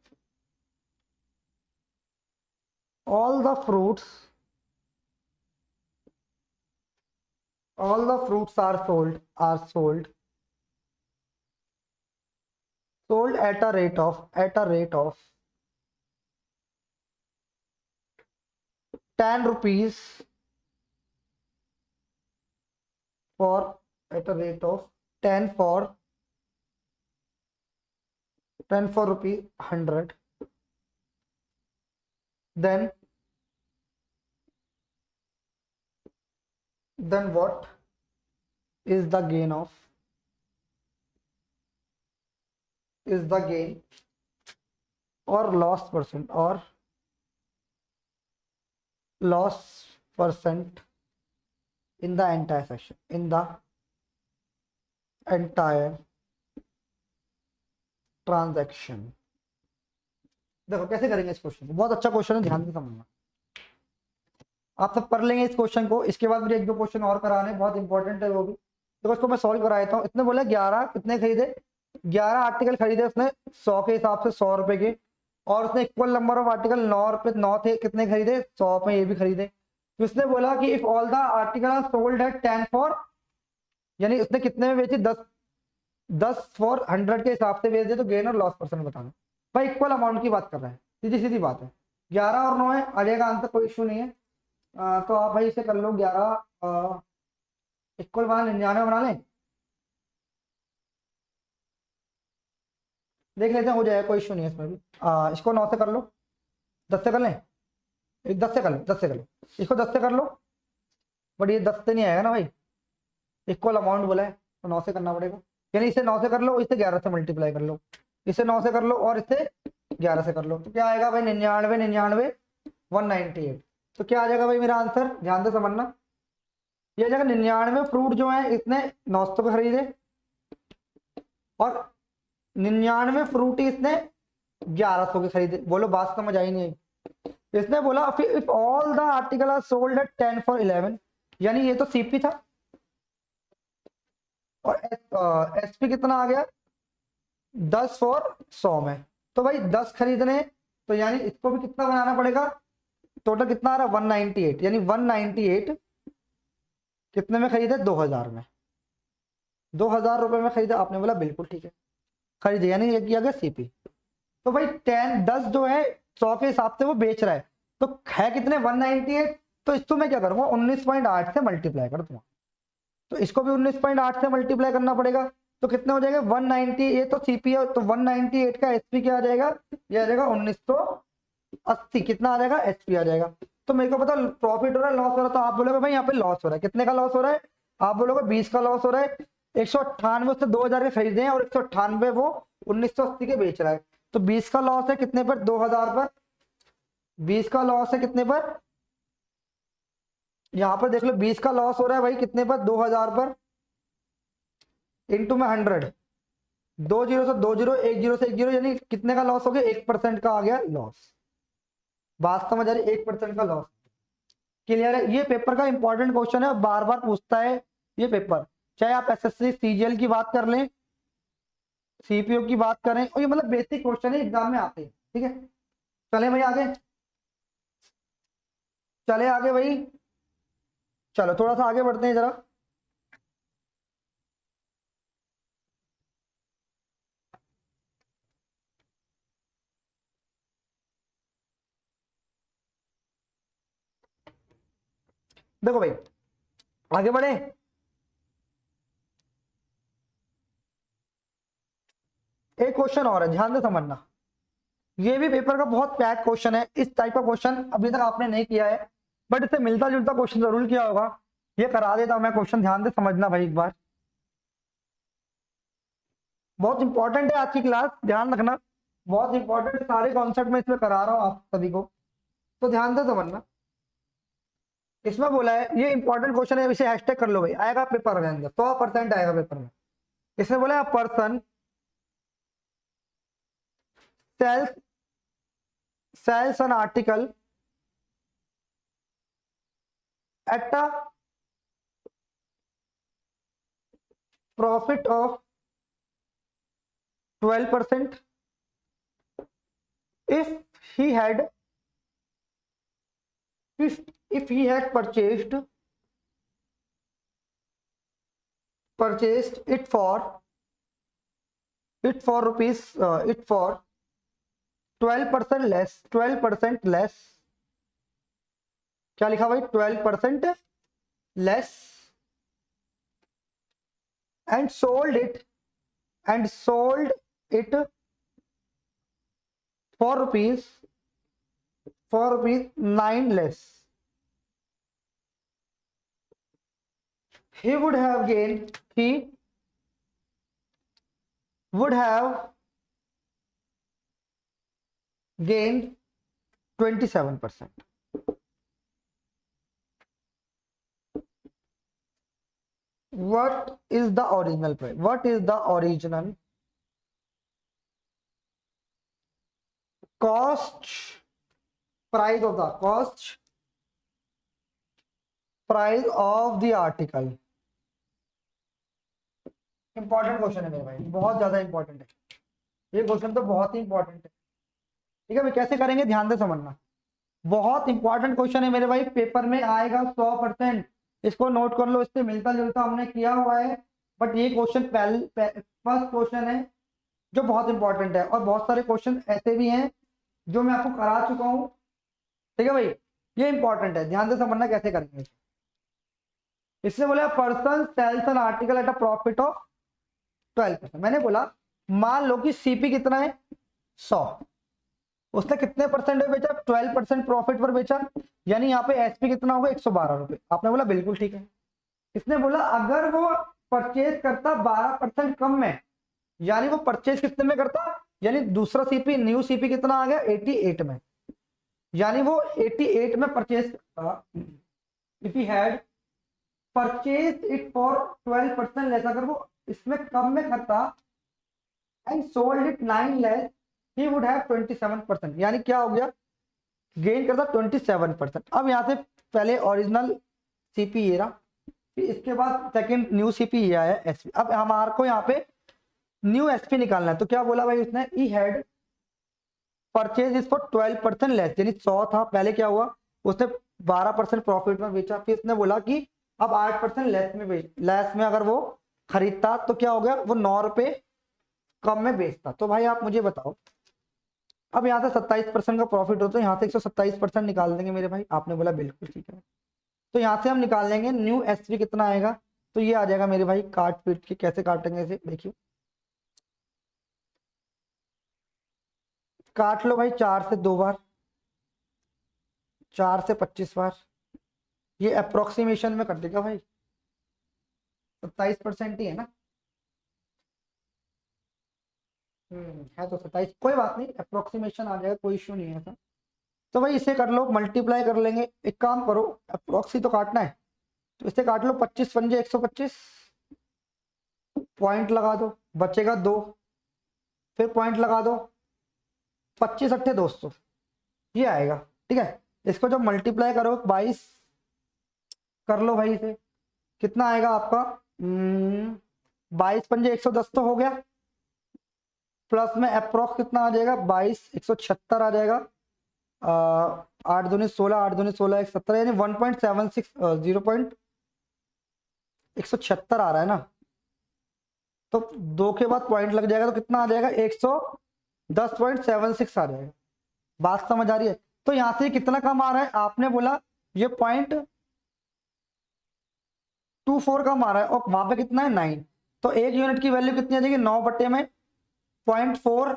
all the fruits are sold at a rate of 10 rupees for at a rate of 10 for rupees 100, then what is the gain of is the gain or loss percent in the entire section, in the entire transaction. देखो कैसे करेंगे इस question को, बहुत अच्छा question है, ध्यान से समझना। आप सब कर लेंगे इस क्वेश्चन को, इसके बाद मुझे एक दो क्वेश्चन और कराने, बहुत इंपॉर्टेंट है वो भी। तो उसको मैं सॉल्व करा देता हूँ। इसने बोला 11 कितने खरीदे, 11 आर्टिकल खरीदे उसने 100 के हिसाब से, 100 रुपए के, और उसने इक्वल नंबर ऑफ आर्टिकल 9 रुपए 9 थे, कितने खरीदे 100 में, ये भी खरीदे। तो उसने बोला कि if all the article are sold at 10 for, यानी उसने कितने में बेची, 10 फॉर 100 के हिसाब से बेच दे, तो गेन और लॉस परसेंट बताना। भाई इक्वल अमाउंट की बात कर रहे हैं, सीधी सीधी बात है। 11 और 9 है, आ जाएगा आंसर, कोई इशू नहीं है। तो आप भाई इसे कर लो 11 इक्वल बना, 99 बना लें, देख लेते हैं हो जाएगा, कोई इशू नहीं है इसमें भी। इसको 9 से कर लो, 10 से कर लें, 10 से कर लो, 10 से कर लो, इसको 10 से कर लो, बट ये 10 से नहीं आएगा ना भाई, इक्वल अमाउंट बोला है तो 9 से करना पड़ेगा। यानी इसे 9 से कर लो, इसे 11 से मल्टीप्लाई कर लो, इसे 9 से कर लो और इसे 11 से कर लो, तो क्या आएगा भाई 99 99 198। तो क्या आ जाएगा भाई मेरा आंसर, ध्यान से समझना, ये आ जाएगा 99 फ्रूट जो है इसने 900 के खरीदे, और 99 फ्रूटी इसने 1100 के खरीदे। बोलो बात समझ आई नहीं आई? इसने बोला if all the article are sold at 10 for 11, यानी ये तो सीपी था, और एसपी कितना आ गया 10 फॉर 100 में। तो भाई 10 खरीदने, तो यानी इसको भी कितना बनाना पड़ेगा, टोटल कितना आ रहा है 198, यानी 198 कितने में खरीदे 2000 में, 2000 रुपए में खरीदे। आपने बोला बिल्कुल ठीक है, खरीदे, यानी ये किया गया सीपी। तो भाई 10 जो है 100 के हिसाब से वो बेच रहा है, तो है कितने 198, तो इसको मैं क्या करूंगा 19.8 से मल्टीप्लाई कर दूंगा, तो इसको भी 19.8 से मल्टीप्लाई करना पड़ेगा, तो कितने हो जाएगा 190, ये तो सीपी है, तो 198 का एसपी क्या आ जाएगा, ये आ जाएगा 1980, कितना आ जाएगा एसपी आ जाएगा। तो मेरे को पता प्रॉफिट हो रहा है लॉस हो रहा है, तो आप बोलोगे भाई यहाँ पे लॉस हो रहा है, कितने का लॉस हो रहा है, आप बोलोगे 20 का लॉस हो रहा है। 198 उससे 2000 के खरीदे हैं, और 198 वो 1980 के बेच रहा है, तो 20 का लॉस है कितने पर 2000 पर, 20 का लॉस है कितने पर, यहां पर देख लो 20 का लॉस हो रहा है भाई कितने पर 2000 पर, इंटू में 100, 2 जीरो से 2 जीरो, 1 जीरो से 1 जीरो, यानी कितने का लॉस हो गया 1% का आ गया लॉस। बात समझ आ रही, 1% का लॉस। क्लियर है, ये पेपर का इंपॉर्टेंट क्वेश्चन है, बार बार पूछता है ये पेपर, चाहे आप एसएससी सीजीएल की बात कर लें, सीपीओ की बात करें, और ये मतलब बेसिक क्वेश्चन है, एग्जाम में आते हैं। ठीक है, चले भाई आगे, चले आगे भाई, चलो थोड़ा सा आगे बढ़ते हैं जरा। देखो भाई आगे बढ़े, एक क्वेश्चन और है, ध्यान से समझना, ये भी पेपर का बहुत पैक क्वेश्चन है। इस टाइप का क्वेश्चन अभी तक आपने नहीं किया है, बट इससे मिलता जुलता क्वेश्चन जरूर किया होगा, ये करा देता हूं मैं क्वेश्चन, ध्यान से समझना भाई एक बार, बहुत इंपॉर्टेंट है आज की क्लास, ध्यान रखना, बहुत इंपॉर्टेंट है, सारे कॉन्सेप्ट में इसमें करा रहा हूँ आप सभी को, तो ध्यान से समझना। इसमें बोला है, ये इंपॉर्टेंट क्वेश्चन है, इसे हैशटैग कर लो भाई, आएगा पेपर में अंदर 100% आएगा पेपर में। इसमें बोला है person sells an article at a profit of 12% if he had if he had purchased it for rupees it for 12% less, क्या लिखा भाई 12% less and sold it for rupees 9 less, he would have gained he would have gained 27%. What is the original price? What is the original cost price of the article? Important question है मेरे भाई, बहुत ज्यादा important है ये question, तो बहुत ही important है। ठीक है भाई, कैसे करेंगे ध्यान से समझना, बहुत इंपॉर्टेंट क्वेश्चन है मेरे भाई, पेपर में आएगा 100%। इसको नोट कर लो, इससे मिलता जुलता हमने किया हुआ है, बट ये क्वेश्चन फर्स्ट क्वेश्चन है जो बहुत इंपॉर्टेंट है, और बहुत सारे क्वेश्चन ऐसे भी हैं जो मैं आपको करा चुका हूँ। ठीक है भाई, ये इंपॉर्टेंट है, ध्यान से समझना कैसे करेंगे। इसने बोला person sells an article at a profit of 12%। मैंने बोला मान लो कि सीपी कितना है 100, उसने कितने परसेंट पे बेचा 12% प्रॉफिट पर बेचा, यानी यहाँ पे एसपी कितना होगा 112 रुपए। आपने बोला बिल्कुल ठीक है। इसने बोला अगर वो परचेज करता 12% कम में, यानी वो परचेज कितने में करता, यानी दूसरा सीपी न्यू सीपी कितना आ गया 88 में, यानी वो 88 में परचेज करता। If he had purchase it for 12% less, अगर वो इसमें कम में करता and sold it 9 less, he would have 27%, यानी क्या हो गया गेन करता 27%। अब यहाँ से पहले ओरिजिनल सीपी ये रहा, फिर इसके बाद सेकंड न्यू सीपी ये आया एसपी। अब हमारे को यहाँ पे न्यू एसपी निकालना है, तो क्या बोला भाई उसने, he had purchase is for 12% less, यानी 100 था पहले, क्या हुआ उसने 12% प्रॉफिट में बेचा, फिर इसने बोला कि अब 8% लेस में अगर वो खरीदता तो क्या हो गया, वो 9 रुपए कम में बेचता। तो भाई आप मुझे बताओ, अब यहाँ से 27% का प्रॉफिट होता है, यहाँ से 127% निकाल देंगे मेरे भाई। आपने बोला बिल्कुल ठीक है, तो यहाँ से हम निकाल लेंगे न्यू एसपी कितना आएगा, तो ये आ जाएगा मेरे भाई, काट पीट के कैसे काटेंगे इसे देखिए, काट लो भाई 4 से 2 बार, 4 से 25 बार, ये अप्रोक्सीमेशन में कर देगा भाई, 27% ही है ना, है तो 27, कोई बात नहीं अप्रोक्सीमेशन आ जाएगा, कोई इश्यू नहीं है ऐसा। तो भाई इसे कर लो, मल्टीप्लाई कर लेंगे, एक काम करो अप्रोक्सी तो काटना है, तो इसे काट लो, 25 पंजे 125, पॉइंट लगा दो, बचेगा 2, फिर पॉइंट लगा दो, 25 अट्ठे 200, ये आएगा। ठीक है, इसको जब मल्टीप्लाई करो 22 कर लो भाई, इसे कितना आएगा आपका 22 पंजे 110 तो हो गया, प्लस में अप्रोक्स कितना आ जाएगा 22 176 आ जाएगा, 8 दूनी 16, 8 दूनी 16 1 17, यानी 1.76 0.176 आ रहा है ना, तो 2 के बाद पॉइंट लग जाएगा तो कितना आ जाएगा 110.76 आ जाएगा। बात समझ आ रही है? तो यहां से कितना कम आ रहा है, आपने बोला ये 0.24 कम आ रहा है, और वहां पे कितना है 9, तो एक यूनिट की वैल्यू कितनी आ जाएगी 9 बटे में 0.4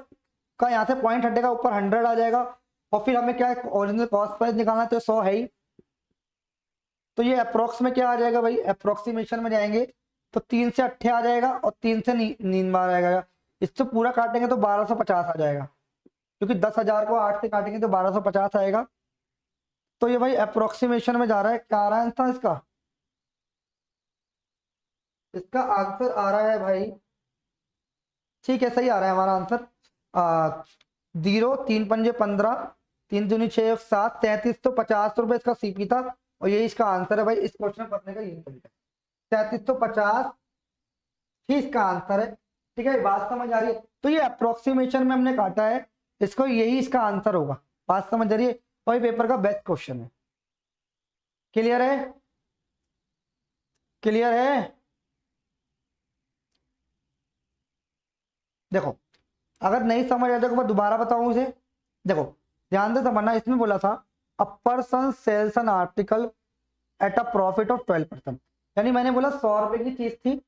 का, यहाँ से पॉइंट हटेगा ऊपर 100 आ जाएगा, और फिर हमें क्या है ओरिजिनल कॉस्ट प्राइस निकालना है, तो 100 है ही, तो ये अप्रोक्स में क्या आ जाएगा भाई, अप्रोक्सीमेशन में जाएंगे तो 3 से 8 आ जाएगा, और 3 से नींद मार आएगा, इससे पूरा काटेंगे तो 1250 आ जाएगा, क्योंकि 10,000 को 8 से काटेंगे तो 1250 आएगा। तो ये भाई अप्रोक्सीमेशन में जा रहा है, क्या आ रहा है आंसर इसका, इसका आंसर आ रहा है भाई, ठीक है सही आ रहा है हमारा आंसर, 0 3 पंजे 15, 3 दूनी 6 7 33, तो 50 रुपए इसका सीपी था, और यही इसका आंसर है भाई। इस क्वेश्चन करने का यही तरीका, 3350 ही इसका आंसर है। ठीक है, बात समझ आ रही है? तो ये अप्रोक्सीमेशन में हमने काटा है इसको, यही इसका आंसर होगा। बात समझ आ रही है? और पेपर का बेस्ट क्वेश्चन है। क्लियर है? क्लियर है? देखो अगर नहीं समझ आया तो मैं दोबारा बताऊं इसे, देखो ध्यान से समझना। इसमें बोला था a person sells an article at a profit of 12%, यानी मैंने बोला 100 रुपए की चीज थी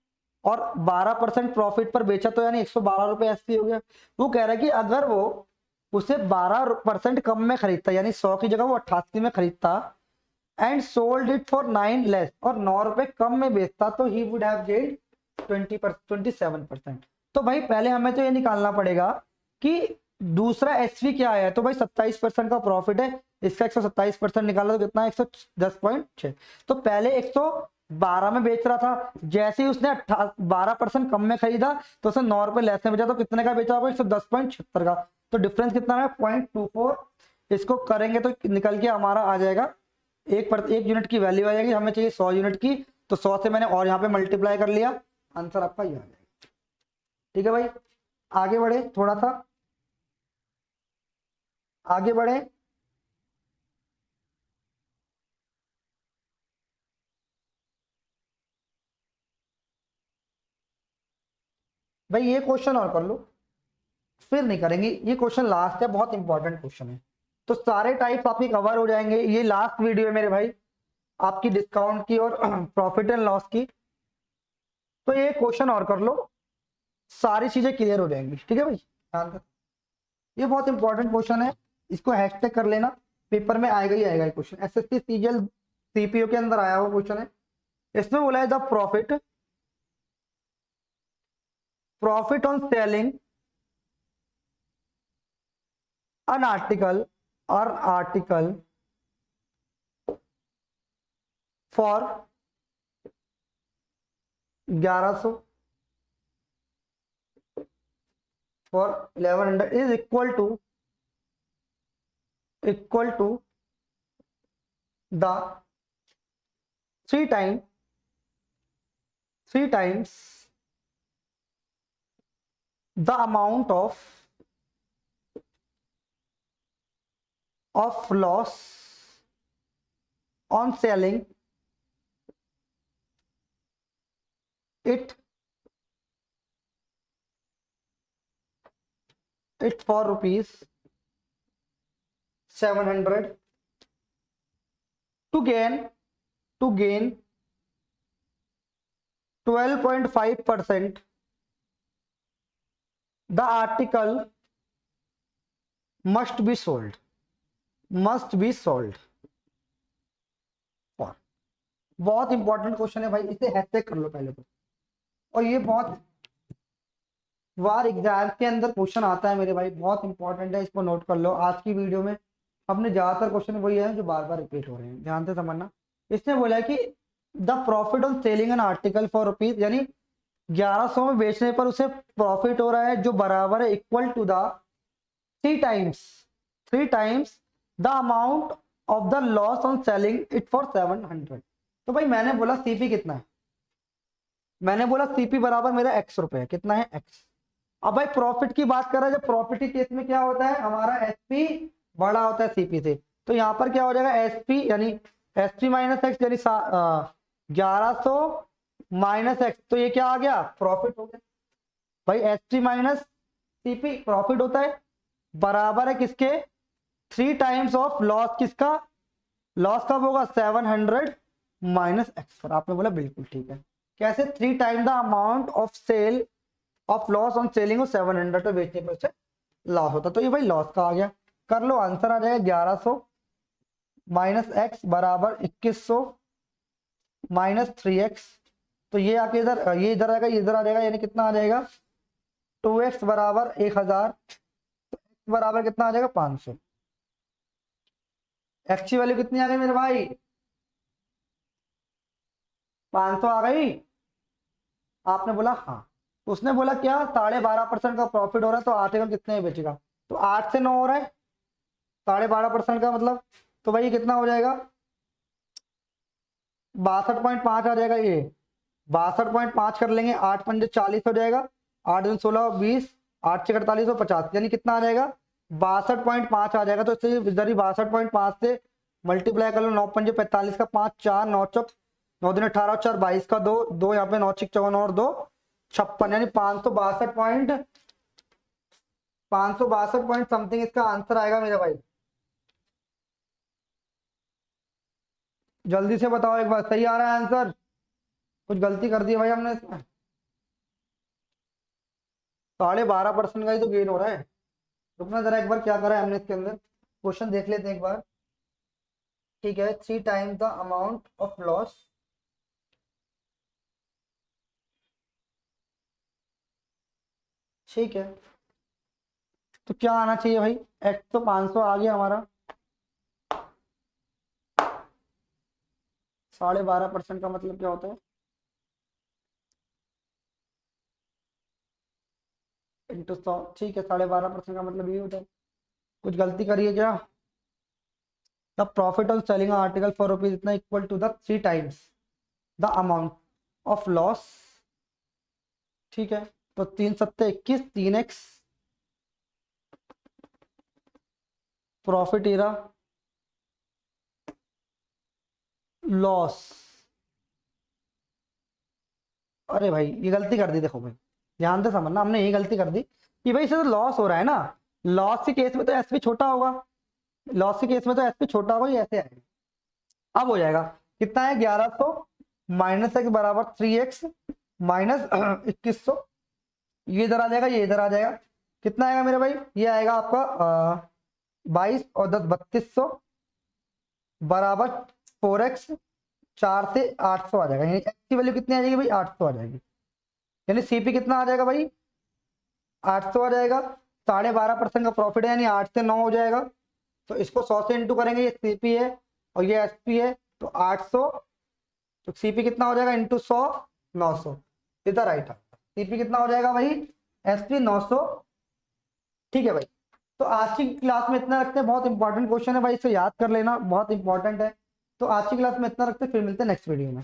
और 12% प्रॉफिट पर बेचा तो यानी 112 रुपए एसपी हो गया। वो कह रहा है कि अगर वो उसे 12% कम में खरीदता, यानी 100 की जगह वो 88 में खरीदता, and sold it for 9 less, और 9 रुपए कम में बेचता, तो ही वुड हैव गेन्ड 27%। तो भाई पहले हमें तो ये निकालना पड़ेगा कि दूसरा एसवी क्या आया। तो भाई 27% का प्रॉफिट है, इसका 127% निकाला तो कितना है, 110.6। तो पहले 112 में बेच रहा था, जैसे ही उसने 12% कम में खरीदा तो उसने 9 रुपए लेस में बेचा, तो कितने का बेचा होगा, 110.76 का। तो डिफरेंस कितना है, 0.24। इसको करेंगे तो निकल के हमारा आ जाएगा, एक यूनिट की वैल्यू आ जाएगी, हमें चाहिए 100 यूनिट की, तो 100 से मैंने और यहाँ पे मल्टीप्लाई कर लिया, आंसर आपका ये आ जाएगा। ठीक है भाई, आगे बढ़े, थोड़ा सा आगे बढ़े। भाई ये क्वेश्चन और कर लो, फिर नहीं करेंगे, ये क्वेश्चन लास्ट है, बहुत इंपॉर्टेंट क्वेश्चन है। तो सारे टाइप्स आपके कवर हो जाएंगे, ये लास्ट वीडियो है मेरे भाई आपकी डिस्काउंट की और प्रॉफिट एंड लॉस की। तो ये क्वेश्चन और कर लो, सारी चीजें क्लियर हो जाएंगी। ठीक है भाई, ध्यान रखो, ये बहुत इंपॉर्टेंट क्वेश्चन है, इसको हैशटैग कर लेना, पेपर में आएगा ही आएगा ये क्वेश्चन, एसएससी सीजीएल सीपीओ के अंदर आया हुआ क्वेश्चन है। इसमें बोला है the profit profit on selling an article or article for 1100 for 1100 is equal to the three times the amount of loss on selling it for rupees 700 to gain 12.5%. The article must be sold for। बहुत important question है भाई, इसे hashtag कर लो पहले तो। और ये बहुत बार एग्जाम के अंदर क्वेश्चन आता है मेरे भाई, बहुत इंपॉर्टेंट है, इसको नोट कर लो। आज की वीडियो में हमने ज्यादातर क्वेश्चन वही है जो बार बार रिपीट हो रहे हैं, ध्यान से समझना। इसने बोला है कि the profit on selling an article for rupees, यानी 1100 में बेचने पर उसे प्रॉफिट हो रहा है जो बराबर है, equal to the three times the amount of the loss on selling it for 700। तो भाई मैंने बोला सीपी कितना है, मैंने बोला सीपी बराबर मेरा एक्स रुपए है, कितना है एक्स। अब भाई प्रॉफिट की बात कर रहा है, जब प्रॉफिट के केस में क्या होता है, हमारा एसपी बड़ा होता है सीपी से। तो यहाँ पर क्या हो जाएगा, एसपी यानी एसपी माइनस एक्स, यानी 1100 माइनस एक्स, तो ये क्या आ गया, प्रॉफिट हो गया। भाई एसपी माइनस सीपी प्रॉफिट होता है, बराबर है किसके, 3 टाइम्स ऑफ लॉस, किसका लॉस कब होगा, 700 माइनस एक्स पर। आपने बोला बिल्कुल ठीक है, कैसे, 3 time the amount of sell of loss on selling हो 700 पे बेचने पर से लॉस होता, तो ये भाई लॉस का आ गया। कर लो, आंसर आ जाएगा 1100 माइनस एक्स बराबर 2100 माइनस 3x। तो ये आके इधर, ये इधर आएगा, ये इधर आ जाएगा, यानी कितना आ जाएगा, 2x बराबर 1000, बराबर कितना आ जाएगा, 500। एक्स की वैल्यू कितनी आ गई मेरे भाई, 500 आ गई। आपने बोला हाँ, उसने बोला क्या, 12.5% का प्रॉफिट हो रहा है, तो आर्टिकल कितने में बेचेगा, तो 8 से 9 हो रहा है, 12.5% का मतलब, तो भाई कितना हो जाएगा, 62.5 आ जाएगा। ये 62.5 कर लेंगे, 8 पंजे 40 हो जाएगा, 8 दूनी 16 20, 8 6 48 और 50, यानी कितना आ जाएगा, 62.5 आ जाएगा। तो इससे इधर ही 62.5 से मल्टीप्लाई कर लो, 9 पंजे 45 का 5, 4 9 चौक 9 दिन 18 4 22 का 2 2, यहाँ पे 9 6 54 और 2 56, यानी 562 पॉइंट समथिंग इसका आंसर आएगा मेरे भाई। जल्दी से बताओ एक बार, सही आ रहा है आंसर, कुछ गलती कर दी भाई हमने इसमें। 12.5% का ही तो गेन हो रहा है। रुकना जरा, एक बार क्या करा है हमने इसके अंदर, क्वेश्चन देख लेते हैं एक बार। ठीक है, 3 times the amount of loss, ठीक है। तो क्या आना चाहिए भाई, एक्स तो 500 आ गया हमारा, 12.5% का मतलब क्या होता है, इंटू 100, ठीक है। 12.5% का मतलब ये होता है। कुछ गलती करिए क्या, the profit of selling article for rupees इतना equal to the 3 times the amount of loss, ठीक है। तो 3 सत्ते 21, 3x प्रॉफिट इरा लॉस। अरे भाई ये गलती कर दी, देखो भाई ध्यान से समझना, हमने यही गलती कर दी कि भाई इसे तो लॉस हो रहा है ना, लॉस के केस में तो एसपी छोटा होगा, लॉस के केस में तो एसपी छोटा होगा, ये ऐसे आएगा। अब हो जाएगा, कितना है 1100 माइनस एक्स बराबर 3x माइनस 2100, ये इधर आ जाएगा, ये इधर आ जाएगा, कितना आएगा मेरे भाई, ये आएगा आपका 22 और 10 3200 बराबर 4x, 4 से 800 आ जाएगा, यानी x की वैल्यू कितनी आ जाएगी भाई, 800 आ जाएगी। यानी सीपी कितना आ जाएगा भाई, 800 आ जाएगा। 12.5% का प्रॉफिट है, यानी 8 से 9 हो जाएगा। तो इसको 100 से इंटू करेंगे, ये सीपी है और ये एसपी है, तो 800, तो सीपी कितना हो जाएगा इंटू 100, 900, इधर राइट। सीपी कितना हो जाएगा भाई, एसपी 900, ठीक है भाई। तो आज की क्लास में इतना रखते हैं, बहुत इंपॉर्टेंट क्वेश्चन है भाई, इसे याद कर लेना, बहुत इंपॉर्टेंट है। तो आज की क्लास में इतना रखते हैं, फिर मिलते हैं नेक्स्ट वीडियो में।